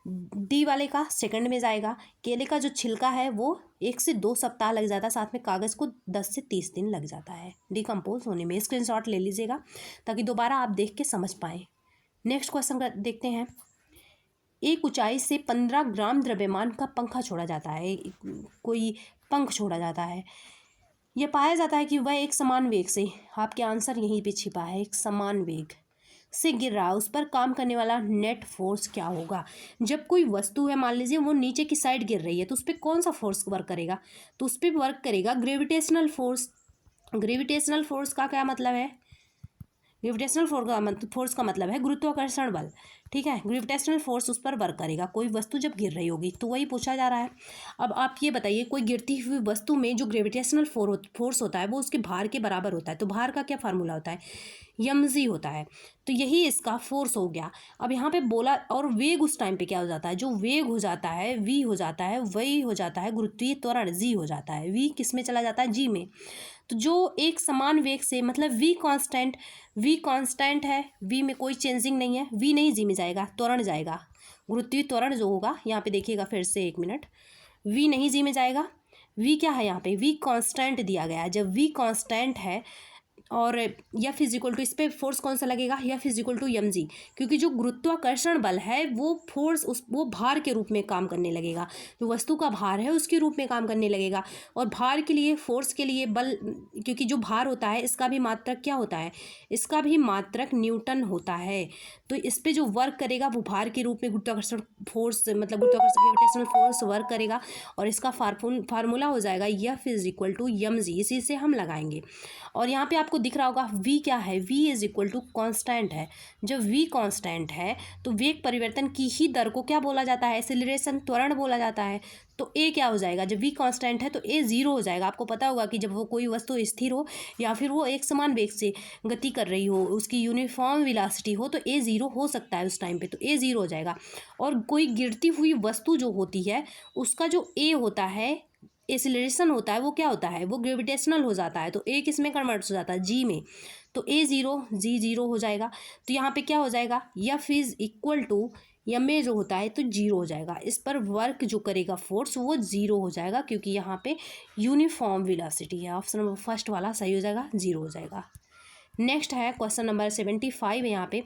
डी वाले का सेकंड में जाएगा। केले का जो छिलका है वो 1 से 2 सप्ताह लग जाता है, साथ में कागज़ को 10 से 30 दिन लग जाता है डिकम्पोज होने में। स्क्रीनशॉट ले लीजिएगा ताकि दोबारा आप देख के समझ पाएँ। नेक्स्ट क्वेश्चन देखते हैं। एक ऊंचाई से 15 ग्राम द्रव्यमान का पंखा छोड़ा जाता है, कोई पंख छोड़ा जाता है। यह पाया जाता है कि वह एक समान वेग से, आपके आंसर यहीं पे छिपा है, एक समान वेग से गिर रहा है। उस पर काम करने वाला नेट फोर्स क्या होगा। जब कोई वस्तु है, मान लीजिए वो नीचे की साइड गिर रही है, तो उस पर कौन सा फोर्स वर्क करेगा, तो उस पर वर्क करेगा ग्रेविटेशनल फोर्स। ग्रेविटेशनल फोर्स का क्या मतलब है, ग्रेविटेशनल फोर्स का मतलब है गुरुत्वाकर्षण बल। ठीक है, ग्रेविटेशनल फोर्स उस पर वर्क करेगा कोई वस्तु जब गिर रही होगी, तो वही पूछा जा रहा है। अब आप ये बताइए, कोई गिरती हुई वस्तु में जो ग्रेविटेशनल फोर्स होता है वो उसके भार के बराबर होता है, तो भार का क्या फार्मूला होता है, mg होता है। तो यही इसका फोर्स हो गया। अब यहाँ पे बोला, और वेग उस टाइम पे क्या हो जाता है, जो वेग हो जाता है v हो जाता है, वही हो जाता है गुरुत्वीय त्वरण g हो जाता है। v किस में चला जाता है, g में। तो जो एक समान वेग से, मतलब v कांस्टेंट है, v में कोई चेंजिंग नहीं है, v नहीं g में जाएगा, त्वरण जाएगा। गुरुत्वीय त्वरण जो होगा, यहाँ पे देखिएगा फिर से 1 मिनट, v नहीं g में जाएगा। v क्या है यहाँ पे, v कांस्टेंट दिया गया है। जब v कांस्टेंट है और F इजिक्वल टू, इस पर फोर्स कौन सा लगेगा, F इजिक्वल टू mg, क्योंकि जो गुरुत्वाकर्षण बल है वो फोर्स वो भार के रूप में काम करने लगेगा, जो वस्तु का भार है उसके रूप में काम करने लगेगा। और भार के लिए, फोर्स के लिए बल, क्योंकि जो भार होता है इसका भी मात्रक क्या होता है, इसका भी मात्रक न्यूटन होता है। तो इस पर जो वर्क करेगा वो भार के रूप में गुरुत्वाकर्षण फोर्स, मतलब गुरुत्वाकर्षण ग्रेविटेशनल फोर्स वर्क करेगा, और इसका फार्मूला हो जाएगा F इजिक्वल टू mg, इसी से हम लगाएंगे। और यहाँ पे आपको दिख रहा होगा v क्या है, v is equal to constant है। जब v कॉन्स्टेंट है तो वेग परिवर्तन की ही दर को क्या बोला जाता है, एक्सेलरेशन, त्वरण बोला जाता है। तो a क्या हो जाएगा, जब v कांस्टेंट है तो a 0 हो जाएगा। आपको पता होगा कि जब वो कोई वस्तु स्थिर हो या फिर वो एक समान वेग से गति कर रही हो, उसकी यूनिफॉर्म वेलोसिटी हो, तो a 0 हो सकता है उस टाइम पे, तो a 0 हो जाएगा। और कोई गिरती हुई वस्तु जो होती है उसका जो a होता है, एक्सेलरेशन होता है, वो क्या होता है, वो ग्रेविटेशनल हो जाता है। तो a किस में कन्वर्ट हो जाता है, g में। तो a 0 g 0 हो जाएगा। तो यहाँ पे क्या हो जाएगा, F is equal to m a जो होता है तो 0 हो जाएगा। इस पर वर्क जो करेगा फोर्स वो 0 हो जाएगा, क्योंकि यहाँ पे यूनिफॉर्म वेलोसिटी है। ऑप्शन नंबर फर्स्ट वाला सही हो जाएगा, 0 हो जाएगा। नेक्स्ट है क्वेश्चन नंबर 75 है। यहाँ पे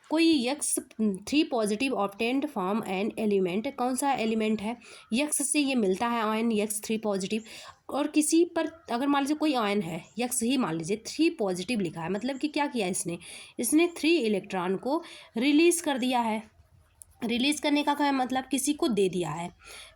कोई X3 positive obtained from an element, कौन सा एलिमेंट है, X से ये मिलता है आयन X3 पॉजिटिव। और किसी पर अगर मान लीजिए कोई आयन है, X ही मान लीजिए 3 पॉजिटिव लिखा है, मतलब कि क्या किया इसने 3 इलेक्ट्रॉन को रिलीज़ कर दिया है। रिलीज़ करने का क्या मतलब, किसी को दे दिया है,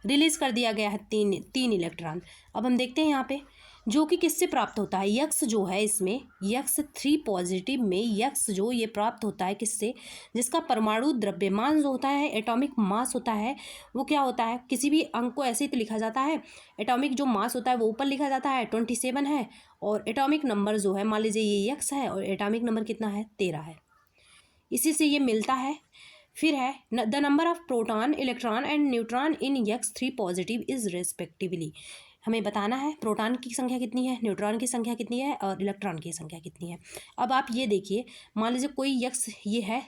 रिलीज़ कर दिया गया है 3 इलेक्ट्रॉन। अब हम देखते हैं यहाँ पे, जो कि किससे प्राप्त होता है, X जो है इसमें X3 पॉजिटिव में X जो ये प्राप्त होता है किससे, जिसका परमाणु द्रव्यमान जो होता है, एटॉमिक मास होता है, वो क्या होता है, किसी भी अंक को ऐसे ही तो लिखा जाता है। एटॉमिक जो मास होता है वो ऊपर लिखा जाता है, 27 है, और एटॉमिक नंबर जो है मान लीजिए ये X है, और एटॉमिक नंबर कितना है, 13 है, इसी से ये मिलता है। फिर है the number of proton, electron and neutron in X3 positive is respectively. हमें बताना है प्रोटॉन की संख्या कितनी है, न्यूट्रॉन की संख्या कितनी है, और इलेक्ट्रॉन की संख्या कितनी है। अब आप ये देखिए, मान लीजिए कोई X ये है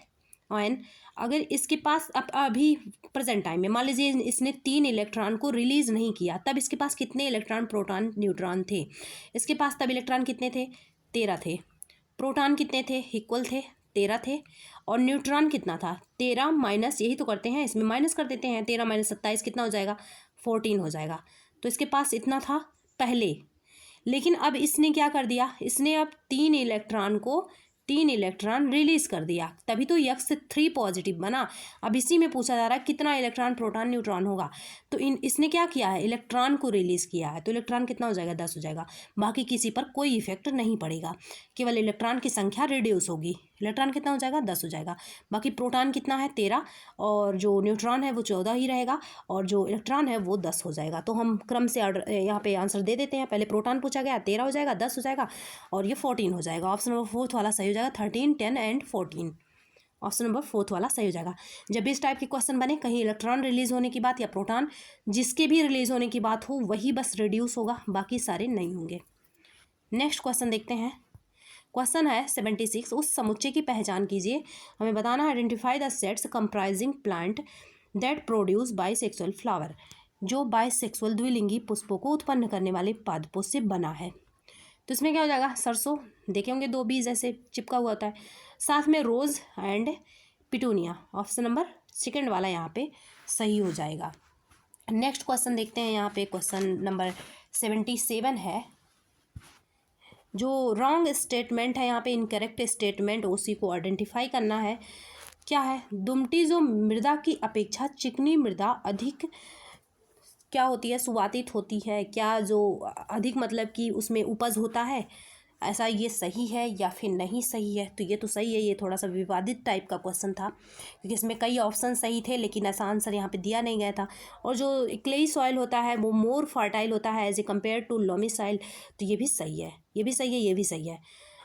आयन, अगर इसके पास अब अभी प्रेजेंट टाइम में मान लीजिए इसने 3 इलेक्ट्रॉन को रिलीज नहीं किया, तब इसके पास कितने इलेक्ट्रॉन, प्रोटॉन, न्यूट्रॉन थे? इसके पास तब इलेक्ट्रॉन कितने थे? 13 थे। प्रोटॉन कितने थे? इक्वल थे, 13 थे। और न्यूट्रॉन कितना था? 13 माइनस, यही तो करते हैं, इसमें माइनस कर देते हैं, 13 माइनस 27 कितना हो जाएगा? 14 हो जाएगा। तो इसके पास इतना था पहले, लेकिन अब इसने क्या कर दिया, इसने अब 3 इलेक्ट्रॉन रिलीज कर दिया, तभी तो X3 पॉजिटिव बना। अब इसी में पूछा जा रहा है कितना इलेक्ट्रॉन, प्रोटॉन, न्यूट्रॉन होगा, तो इसने क्या किया है? इलेक्ट्रॉन को रिलीज किया है, तो इलेक्ट्रॉन कितना हो जाएगा? 10 हो जाएगा। बाकी किसी पर कोई इफेक्ट नहीं पड़ेगा, केवल इलेक्ट्रॉन की संख्या रिड्यूस होगी। इलेक्ट्रॉन कितना हो जाएगा? 10 हो जाएगा। बाकी प्रोटॉन कितना है? 13, और जो न्यूट्रॉन है वो 14 ही रहेगा, और जो इलेक्ट्रॉन है वो 10 हो जाएगा। तो हम क्रम से ऑर्डर यहाँ पे आंसर दे देते हैं। पहले प्रोटॉन पूछा गया, 13 हो जाएगा, 10 हो जाएगा, और ये 14 हो जाएगा। ऑप्शन नंबर 4 वाला सही हो जाएगा, 13, 10 एंड 14। ऑप्शन नंबर 4 वाला सही हो जाएगा। जब इस टाइप के क्वेश्चन बने, कहीं इलेक्ट्रॉन रिलीज होने की बात या प्रोटॉन, जिसके भी रिलीज होने की बात हो वही बस रिड्यूस होगा, बाकी सारे नहीं होंगे। नेक्स्ट क्वेश्चन देखते हैं। क्वेश्चन है 76, उस समुच्चय की पहचान कीजिए। हमें बताना है, identify the sets comprising plant that produce bisexual flower, जो बाइसेक्सुअल द्विलिंगी पुष्पों को उत्पन्न करने वाले पादपों से बना है। तो इसमें क्या हो जाएगा? सरसों, देखे होंगे 2 बीज ऐसे चिपका हुआ होता है, साथ में rose and petunia. Option number second वाला यहाँ पे सही हो जाएगा। नेक्स्ट क्वेश्चन देखते हैं। यहाँ पे क्वेश्चन नंबर 77 है। जो रॉन्ग स्टेटमेंट है यहाँ पे, इनकरेक्ट स्टेटमेंट, उसी को आइडेंटिफाई करना है। क्या है? दुमटी जो मृदा की अपेक्षा चिकनी मृदा अधिक क्या होती है? सुवातित होती है। क्या जो अधिक मतलब कि उसमें उपज होता है, ऐसा ये सही है या फिर नहीं सही है? तो ये तो सही है। ये थोड़ा सा विवादित टाइप का क्वेश्चन था, क्योंकि इसमें कई ऑप्शन सही थे, लेकिन ऐसा आंसर यहाँ पे दिया नहीं गया था। और जो क्लेई सॉइल होता है वो मोर फर्टाइल होता है as a compare to loamy soil, तो ये भी सही है, ये भी सही है, ये भी सही है।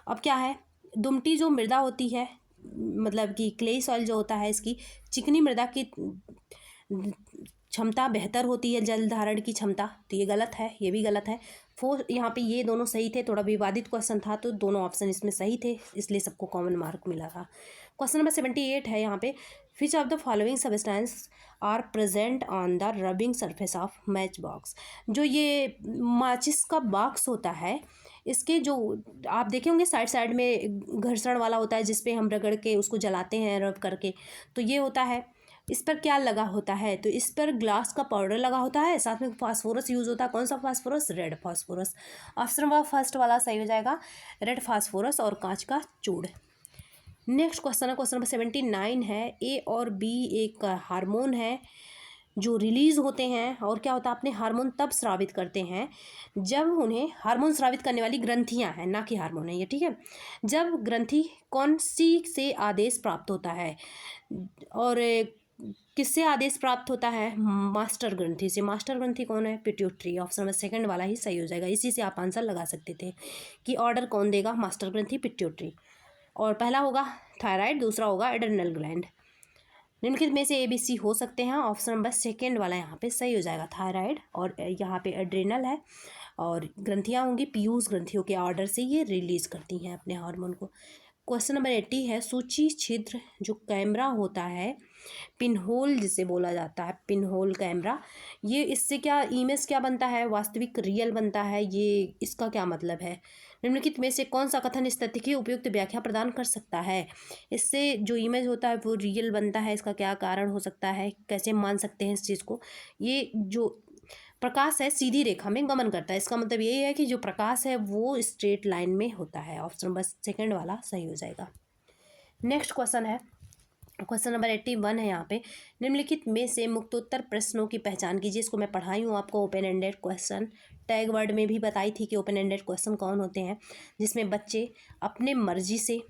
अब क्या है? दुमटी जो मृदा होती है, मतलब कि क्लेई सॉइल जो होता है, इसकी चिकनी मृदा की क्षमता बेहतर होती है, जल धारण की क्षमता, तो ये गलत है, ये भी गलत है। यहाँ पे ये दोनों सही थे। थोड़ा विवादित क्वेश्चन था, तो दोनों ऑप्शन इसमें सही थे, इसलिए सबको कॉमन मार्क मिला था। क्वेश्चन नंबर 78 है यहाँ पे, which of the following substance are present on the rubbing surface of match box. जो ये माचिस का बॉक्स होता है, इसके जो आप देखे होंगे साइड साइड में घर्षण वाला होता है, जिसपे हम रगड़ के उसको जलाते हैं रब करके, तो ये होता है। इस पर क्या लगा होता है? तो इस पर ग्लास का पाउडर लगा होता है, साथ में फास्फोरस यूज़ होता है। कौन सा phosphorus? Red phosphorus. Option number first वाला सही हो जाएगा, रेड फास्फोरस और कांच का चूड़। नेक्स्ट क्वेश्चन है, क्वेश्चन नंबर 79 है। ए और बी एक हार्मोन है जो रिलीज़ होते हैं, और क्या होता है? अपने हार्मोन तब स्रावित करते हैं जब उन्हें, हार्मोन स्रावित करने वाली ग्रंथियां हैं, ना कि हार्मोन है ये, ठीक है। जब ग्रंथि कौन सी से आदेश प्राप्त होता है, और किससे आदेश प्राप्त होता है? मास्टर ग्रंथि से। मास्टर ग्रंथि कौन है? पिट्यूटरी। ऑप्शन नंबर सेकंड वाला ही सही हो जाएगा। इसी से आप आंसर लगा सकते थे कि ऑर्डर कौन देगा? मास्टर ग्रंथि, पिट्यूटरी। और पहला होगा थायराइड, दूसरा होगा एड्रेनल ग्लैंड। निम्नलिखित में से ABC हो सकते हैं। ऑप्शन नंबर सेकंड वाला यहाँ पे सही हो जाएगा, थायराइड, और यहाँ पे एड्रेनल है, और ग्रंथियाँ होंगी पीयूष ग्रंथियों के ऑर्डर से ये रिलीज करती हैं अपने हार्मोन को। क्वेश्चन नंबर 80 है, सूची छिद्र जो कैमरा होता है, पिनहोल जिसे बोला जाता है, पिनहोल कैमरा, ये इससे क्या इमेज क्या बनता है? वास्तविक, रियल बनता है। ये इसका क्या मतलब है? निम्नलिखित में से कौन सा कथन इस तथ्य की उपयुक्त व्याख्या प्रदान कर सकता है? इससे जो इमेज होता है वो रियल बनता है, इसका क्या कारण हो सकता है? कैसे मान सकते हैं इस चीज़ को? ये जो प्रकाश है सीधी रेखा में गमन करता है, इसका मतलब यही है कि जो प्रकाश है वो स्ट्रेट लाइन में होता है। ऑप्शन नंबर सेकंड वाला सही हो जाएगा। नेक्स्ट क्वेश्चन है, क्वेश्चन नंबर 81 है यहाँ पे, निम्नलिखित में से मुक्तोत्तर प्रश्नों की पहचान कीजिए। इसको मैं पढ़ाई हूँ आपको, open ended question, tag word में भी बताई थी कि ओपन एंडेड क्वेश्चन कौन होते हैं, जिसमें बच्चे अपने मर्जी से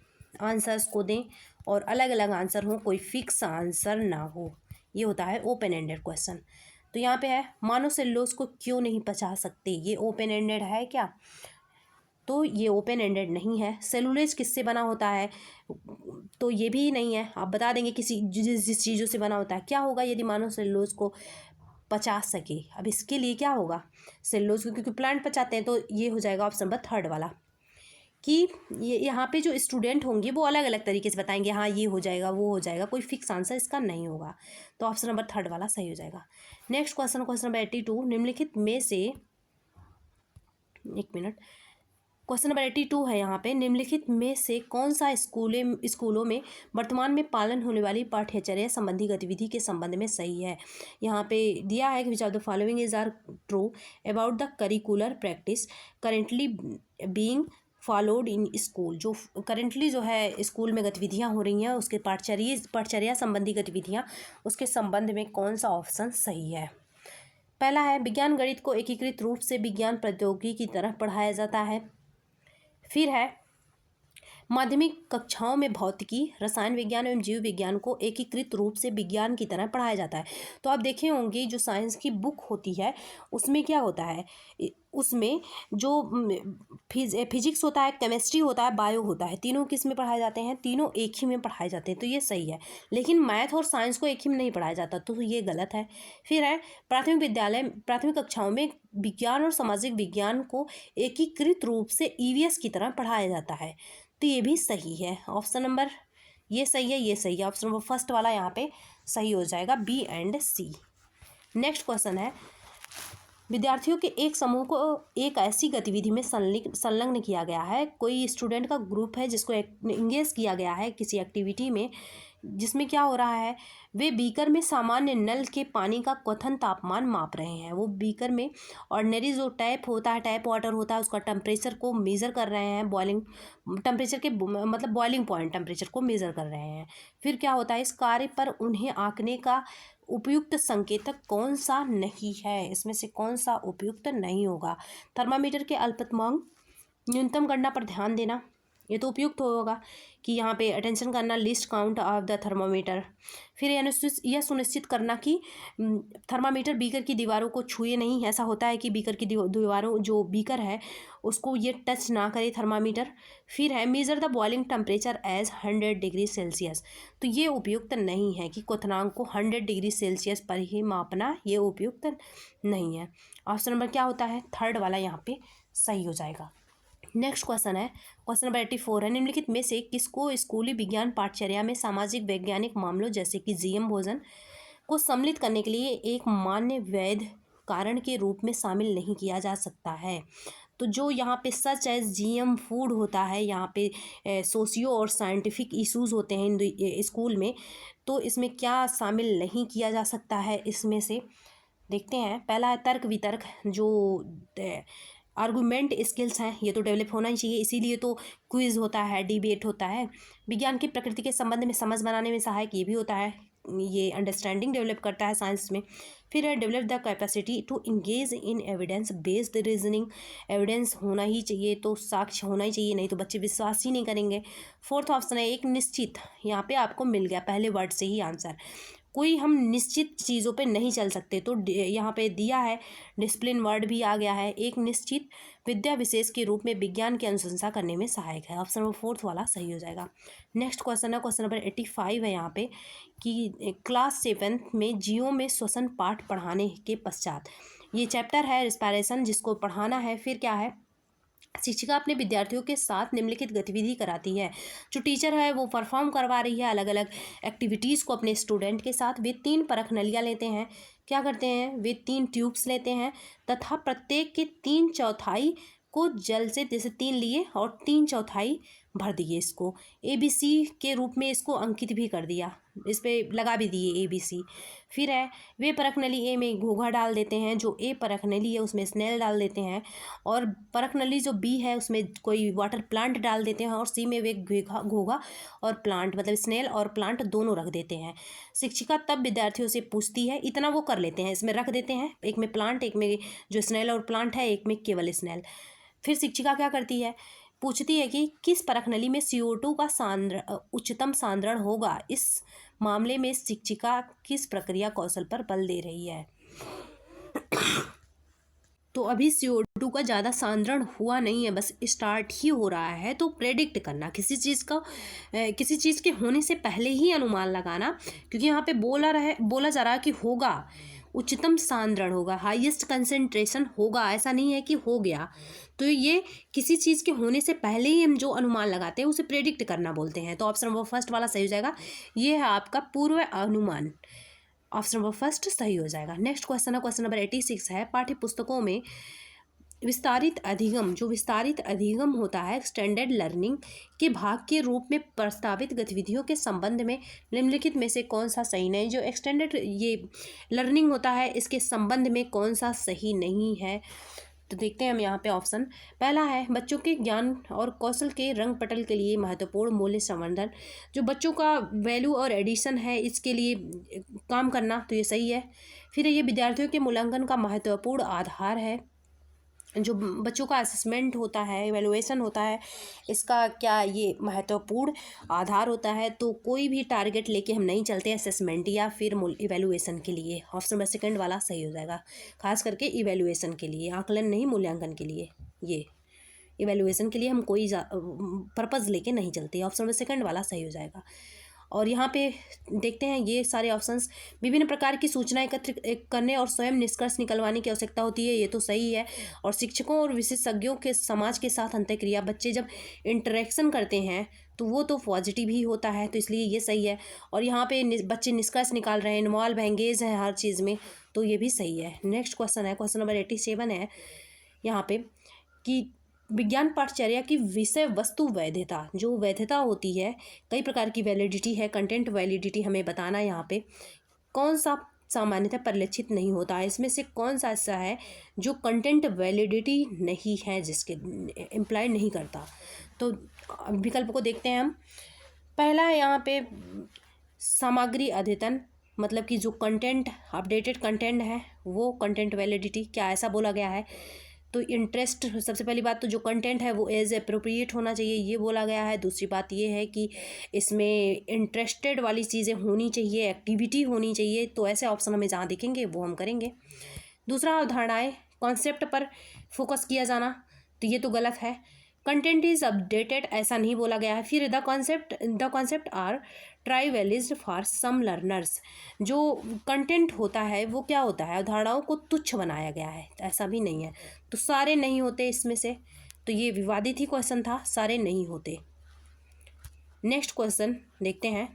आंसर्स को दें और अलग अलग आंसर हो, कोई फिक्स आंसर ना हो, ये होता है ओपन एंडेड क्वेश्चन। तो यहाँ पे है, मानव सेलुलोज को क्यों नहीं पचा सकते, ये ओपन एंडेड है क्या? तो ये ओपन एंडेड नहीं है। सेलुलोज किससे बना होता है? तो ये भी नहीं है। आप बता देंगे किसी जिस चीज़ों से बना होता है। क्या होगा यदि मानव सेलुलोज को पचा सके? अब इसके लिए क्या होगा? सेलुलोज को क्योंकि प्लांट पचाते हैं, तो ये हो जाएगा ऑप्शन नंबर थर्ड वाला। कि ये यहाँ पे जो स्टूडेंट होंगे वो अलग अलग तरीके से बताएंगे, हाँ ये हो जाएगा वो हो जाएगा, कोई फिक्स आंसर इसका नहीं होगा। तो ऑप्शन नंबर थर्ड वाला सही हो जाएगा। नेक्स्ट क्वेश्चन, क्वेश्चन नंबर 82, निम्नलिखित में से, एक मिनट, क्वेश्चन नंबर 82 है यहाँ पे, निम्नलिखित में से कौन सा स्कूलों में वर्तमान में पालन होने वाली पाठ्यचर्या संबंधी गतिविधि के संबंध में सही है। यहाँ पे दिया है कि which of the following is are true about the curricular practice currently being followed in school. जो करेंटली जो है स्कूल में गतिविधियाँ हो रही हैं उसके पाठचर्या संबंधी गतिविधियाँ, उसके संबंध में कौन सा ऑप्शन सही है। पहला है विज्ञान गणित को एकीकृत रूप से विज्ञान प्रौद्योगिकी की तरह पढ़ाया जाता है। फिर है माध्यमिक कक्षाओं में भौतिकी, रसायन विज्ञान एवं जीव विज्ञान को एकीकृत रूप से विज्ञान की तरह पढ़ाया जाता है। तो आप देखे होंगे जो साइंस की बुक होती है उसमें क्या होता है, उसमें जो फिजिक्स होता है, केमिस्ट्री होता है, बायो होता है, तीनों किस में पढ़ाए जाते हैं, तीनों एक ही में पढ़ाए जाते हैं। तो ये सही है। लेकिन मैथ और साइंस को एक ही में नहीं पढ़ाया जाता, तो ये गलत है। फिर है प्राथमिक कक्षाओं में विज्ञान और सामाजिक विज्ञान को एकीकृत रूप से ईवीएस की तरह पढ़ाया जाता है। तो ये भी सही है। ऑप्शन नंबर ये सही है, ये सही है। ऑप्शन नंबर फर्स्ट वाला यहाँ पे सही हो जाएगा, B and C. Next question है विद्यार्थियों के एक समूह को एक ऐसी गतिविधि में संलग्न किया गया है। कोई स्टूडेंट का ग्रुप है जिसको इंगेज किया गया है किसी एक्टिविटी में, जिसमें क्या हो रहा है, वे बीकर में सामान्य नल के पानी का क्वथन तापमान माप रहे हैं। वो बीकर में ऑर्डिनरी जो टैप होता है, टैप वाटर होता है, उसका टेम्परेचर को मेज़र कर रहे हैं, बॉइलिंग टेम्परेचर के मतलब बॉइलिंग पॉइंट टेम्परेचर को मेज़र कर रहे हैं। फिर क्या होता है, इस कार्य पर उन्हें आंकने का उपयुक्त संकेतक कौन सा नहीं है, इसमें से कौन सा उपयुक्त नहीं होगा। थर्मामीटर के अल्पतमांक न्यूनतम गणना पर ध्यान देना, ये तो उपयुक्त होगा कि यहाँ पे अटेंशन करना, list count of the thermometer. फिर यह सुनिश्चित करना कि थर्मामीटर बीकर की दीवारों को छुए नहीं। ऐसा होता है कि बीकर की दीवारों, जो बीकर है उसको ये टच ना करे थर्मामीटर। फिर है measure the boiling temperature as 100 degree Celsius. तो ये उपयुक्त नहीं है कि क्वथनांक को 100 डिग्री सेल्सियस पर ही मापना, ये उपयुक्त नहीं है। ऑप्शन नंबर क्या होता है, थर्ड वाला यहाँ पे सही हो जाएगा। नेक्स्ट क्वेश्चन है, क्वेश्चन नंबर 84 है, निम्नलिखित में से किसको स्कूली विज्ञान पाठचर्या में सामाजिक वैज्ञानिक मामलों जैसे कि जीएम भोजन को सम्मिलित करने के लिए एक मान्य वैध कारण के रूप में शामिल नहीं किया जा सकता है। तो जो यहाँ पे सच एज जीएम फूड होता है, यहाँ पे सोशियो और साइंटिफिक इश्यूज होते हैं स्कूल में, तो इसमें क्या शामिल नहीं किया जा सकता है, इसमें से देखते हैं। पहला है तर्क वितर्क, जो आर्गूमेंट स्किल्स हैं, ये तो डेवलप होना ही चाहिए, इसीलिए तो क्विज होता है, डिबेट होता है। विज्ञान की प्रकृति के संबंध में समझ बनाने में सहायक ये भी होता है, ये अंडरस्टैंडिंग डेवलप करता है साइंस में। फिर है develop the capacity to engage in evidence based reasoning, evidence होना ही चाहिए, तो साक्ष्य होना ही चाहिए, नहीं तो बच्चे विश्वास ही नहीं करेंगे। फोर्थ ऑप्शन है एक निश्चित, यहाँ पे आपको मिल गया पहले वर्ड से ही आंसर, कोई हम निश्चित चीज़ों पे नहीं चल सकते, तो यहाँ पे दिया है डिसिप्लिन वर्ड भी आ गया है। एक निश्चित विद्या विशेष के रूप में विज्ञान की अनुशंसा करने में सहायक है। ऑप्शन नंबर फोर्थ वाला सही हो जाएगा। नेक्स्ट क्वेश्चन है, क्वेश्चन नंबर 85 है यहाँ पे कि क्लास 7 में जियो में श्वसन पाठ पढ़ाने के पश्चात, ये चैप्टर है रिस्पायरेशन जिसको पढ़ाना है। फिर क्या है, शिक्षिका अपने विद्यार्थियों के साथ निम्नलिखित गतिविधि कराती है। जो टीचर है वो परफॉर्म करवा रही है अलग अलग एक्टिविटीज़ को अपने स्टूडेंट के साथ। वे 3 परख नलियाँ लेते हैं, क्या करते हैं, वे 3 ट्यूब्स लेते हैं तथा प्रत्येक के 3/4 को जल से, जैसे 3 लिए और 3/4 भर दिए, इसको ABC के रूप में इसको अंकित भी कर दिया, इस पर लगा भी दिए ABC। फिर है वे परख नली A में घोंघा डाल देते हैं, जो A परख नली है उसमें स्नेल डाल देते हैं, और परख नली जो B है उसमें कोई वाटर प्लांट डाल देते हैं, और C में वे घोंघा और प्लांट मतलब स्नेल और प्लांट दोनों रख देते हैं। शिक्षिका तब विद्यार्थियों से पूछती है, इतना वो कर लेते हैं, इसमें रख देते हैं, एक में प्लांट, एक में जो स्नेल और प्लांट है, एक में केवल स्नेल। फिर शिक्षिका क्या करती है, पूछती है कि किस परख नली में CO2 का उच्चतम सांद्रण होगा। इस मामले में शिक्षिका किस प्रक्रिया कौशल पर बल दे रही है। तो अभी CO2 का ज़्यादा सांद्रण हुआ नहीं है, बस स्टार्ट ही हो रहा है। तो प्रेडिक्ट करना, किसी चीज़ के होने से पहले ही अनुमान लगाना, क्योंकि यहाँ पे बोला जा रहा है कि होगा, उच्चतम सांद्रण होगा, हाईएस्ट कंसेंट्रेशन होगा, ऐसा नहीं है कि हो गया। तो ये किसी चीज़ के होने से पहले ही हम जो अनुमान लगाते हैं उसे प्रेडिक्ट करना बोलते हैं। तो ऑप्शन नंबर फर्स्ट वाला सही हो जाएगा। ये है आपका पूर्व अनुमान। ऑप्शन नंबर फर्स्ट सही हो जाएगा। नेक्स्ट क्वेश्चन है, क्वेश्चन नंबर 86 है, पाठ्य पुस्तकों में विस्तारित अधिगम, जो विस्तारित अधिगम होता है एक्सटेंडेड लर्निंग के भाग के रूप में प्रस्तावित गतिविधियों के संबंध में निम्नलिखित में से कौन सा सही नहीं। जो एक्सटेंडेड ये लर्निंग होता है इसके संबंध में कौन सा सही नहीं है। तो देखते हैं हम यहाँ पे ऑप्शन। पहला है बच्चों के ज्ञान और कौशल के रंग पटल के लिए महत्वपूर्ण मूल्य संवर्धन, जो बच्चों का वैल्यू और एडिशन है इसके लिए काम करना, तो ये सही है। फिर ये विद्यार्थियों के मूल्यांकन का महत्वपूर्ण आधार है, जो बच्चों का असेसमेंट होता है, एवेलुएशन होता है, इसका क्या ये महत्वपूर्ण आधार होता है। तो कोई भी टारगेट लेके हम नहीं चलते असेसमेंट या फिर इवेलुएशन के लिए। ऑप्शन नंबर सेकंड वाला सही हो जाएगा, खास करके इवेलुएशन के लिए, आकलन नहीं मूल्यांकन के लिए। ये इवेलुएशन के लिए हम कोई पर्पज़ लेके नहीं चलते। ऑप्शन नंबर सेकंड वाला सही हो जाएगा। और यहाँ पे देखते हैं ये सारे ऑप्शंस, विभिन्न प्रकार की सूचना एकत्रित करने और स्वयं निष्कर्ष निकलवाने की आवश्यकता होती है, ये तो सही है। और शिक्षकों और विशेषज्ञों के समाज के साथ अंतःक्रिया, बच्चे जब इंटरेक्शन करते हैं तो वो तो पॉजिटिव ही होता है, तो इसलिए ये सही है। और यहाँ पे बच्चे निष्कर्ष निकाल रहे हैं, इन्वॉल्व एंगेज हैं हर चीज़ में, तो ये भी सही है। नेक्स्ट क्वेश्चन है, क्वेश्चन नंबर 87 है यहाँ पे कि विज्ञान पाठचर्या की विषय वस्तु वैधता, जो वैधता होती है, कई प्रकार की वैलिडिटी है, कंटेंट वैलिडिटी हमें बताना है। यहाँ पे कौन सा सामान्यतः परिलक्षित नहीं होता है, इसमें से कौन सा ऐसा है जो कंटेंट वैलिडिटी नहीं है, जिसके इम्प्लाई नहीं करता। तो विकल्प को देखते हैं हम। पहला है यहाँ पे सामग्री अद्यतन, मतलब कि जो कंटेंट अपडेटेड कंटेंट है वो कंटेंट वैलिडिटी, क्या ऐसा बोला गया है। तो इंटरेस्ट, सबसे पहली बात तो जो कंटेंट है वो एज अप्रोप्रिएट होना चाहिए, ये बोला गया है। दूसरी बात ये है कि इसमें इंटरेस्टेड वाली चीज़ें होनी चाहिए, एक्टिविटी होनी चाहिए। तो ऐसे ऑप्शन हमें जहाँ दिखेंगे वो हम करेंगे। दूसरा, अवधारणाएं, कॉन्सेप्ट पर फोकस किया जाना, तो ये तो गलत है। कंटेंट इज़ अपडेटेड, ऐसा नहीं बोला गया है। फिर the concept are trivialized for some learners, जो कंटेंट होता है वो क्या होता है, अवधारणाओं को तुच्छ बनाया गया है, ऐसा भी नहीं है। तो सारे नहीं होते इसमें से, तो ये विवादित ही क्वेश्चन था, सारे नहीं होते। नेक्स्ट क्वेश्चन देखते हैं।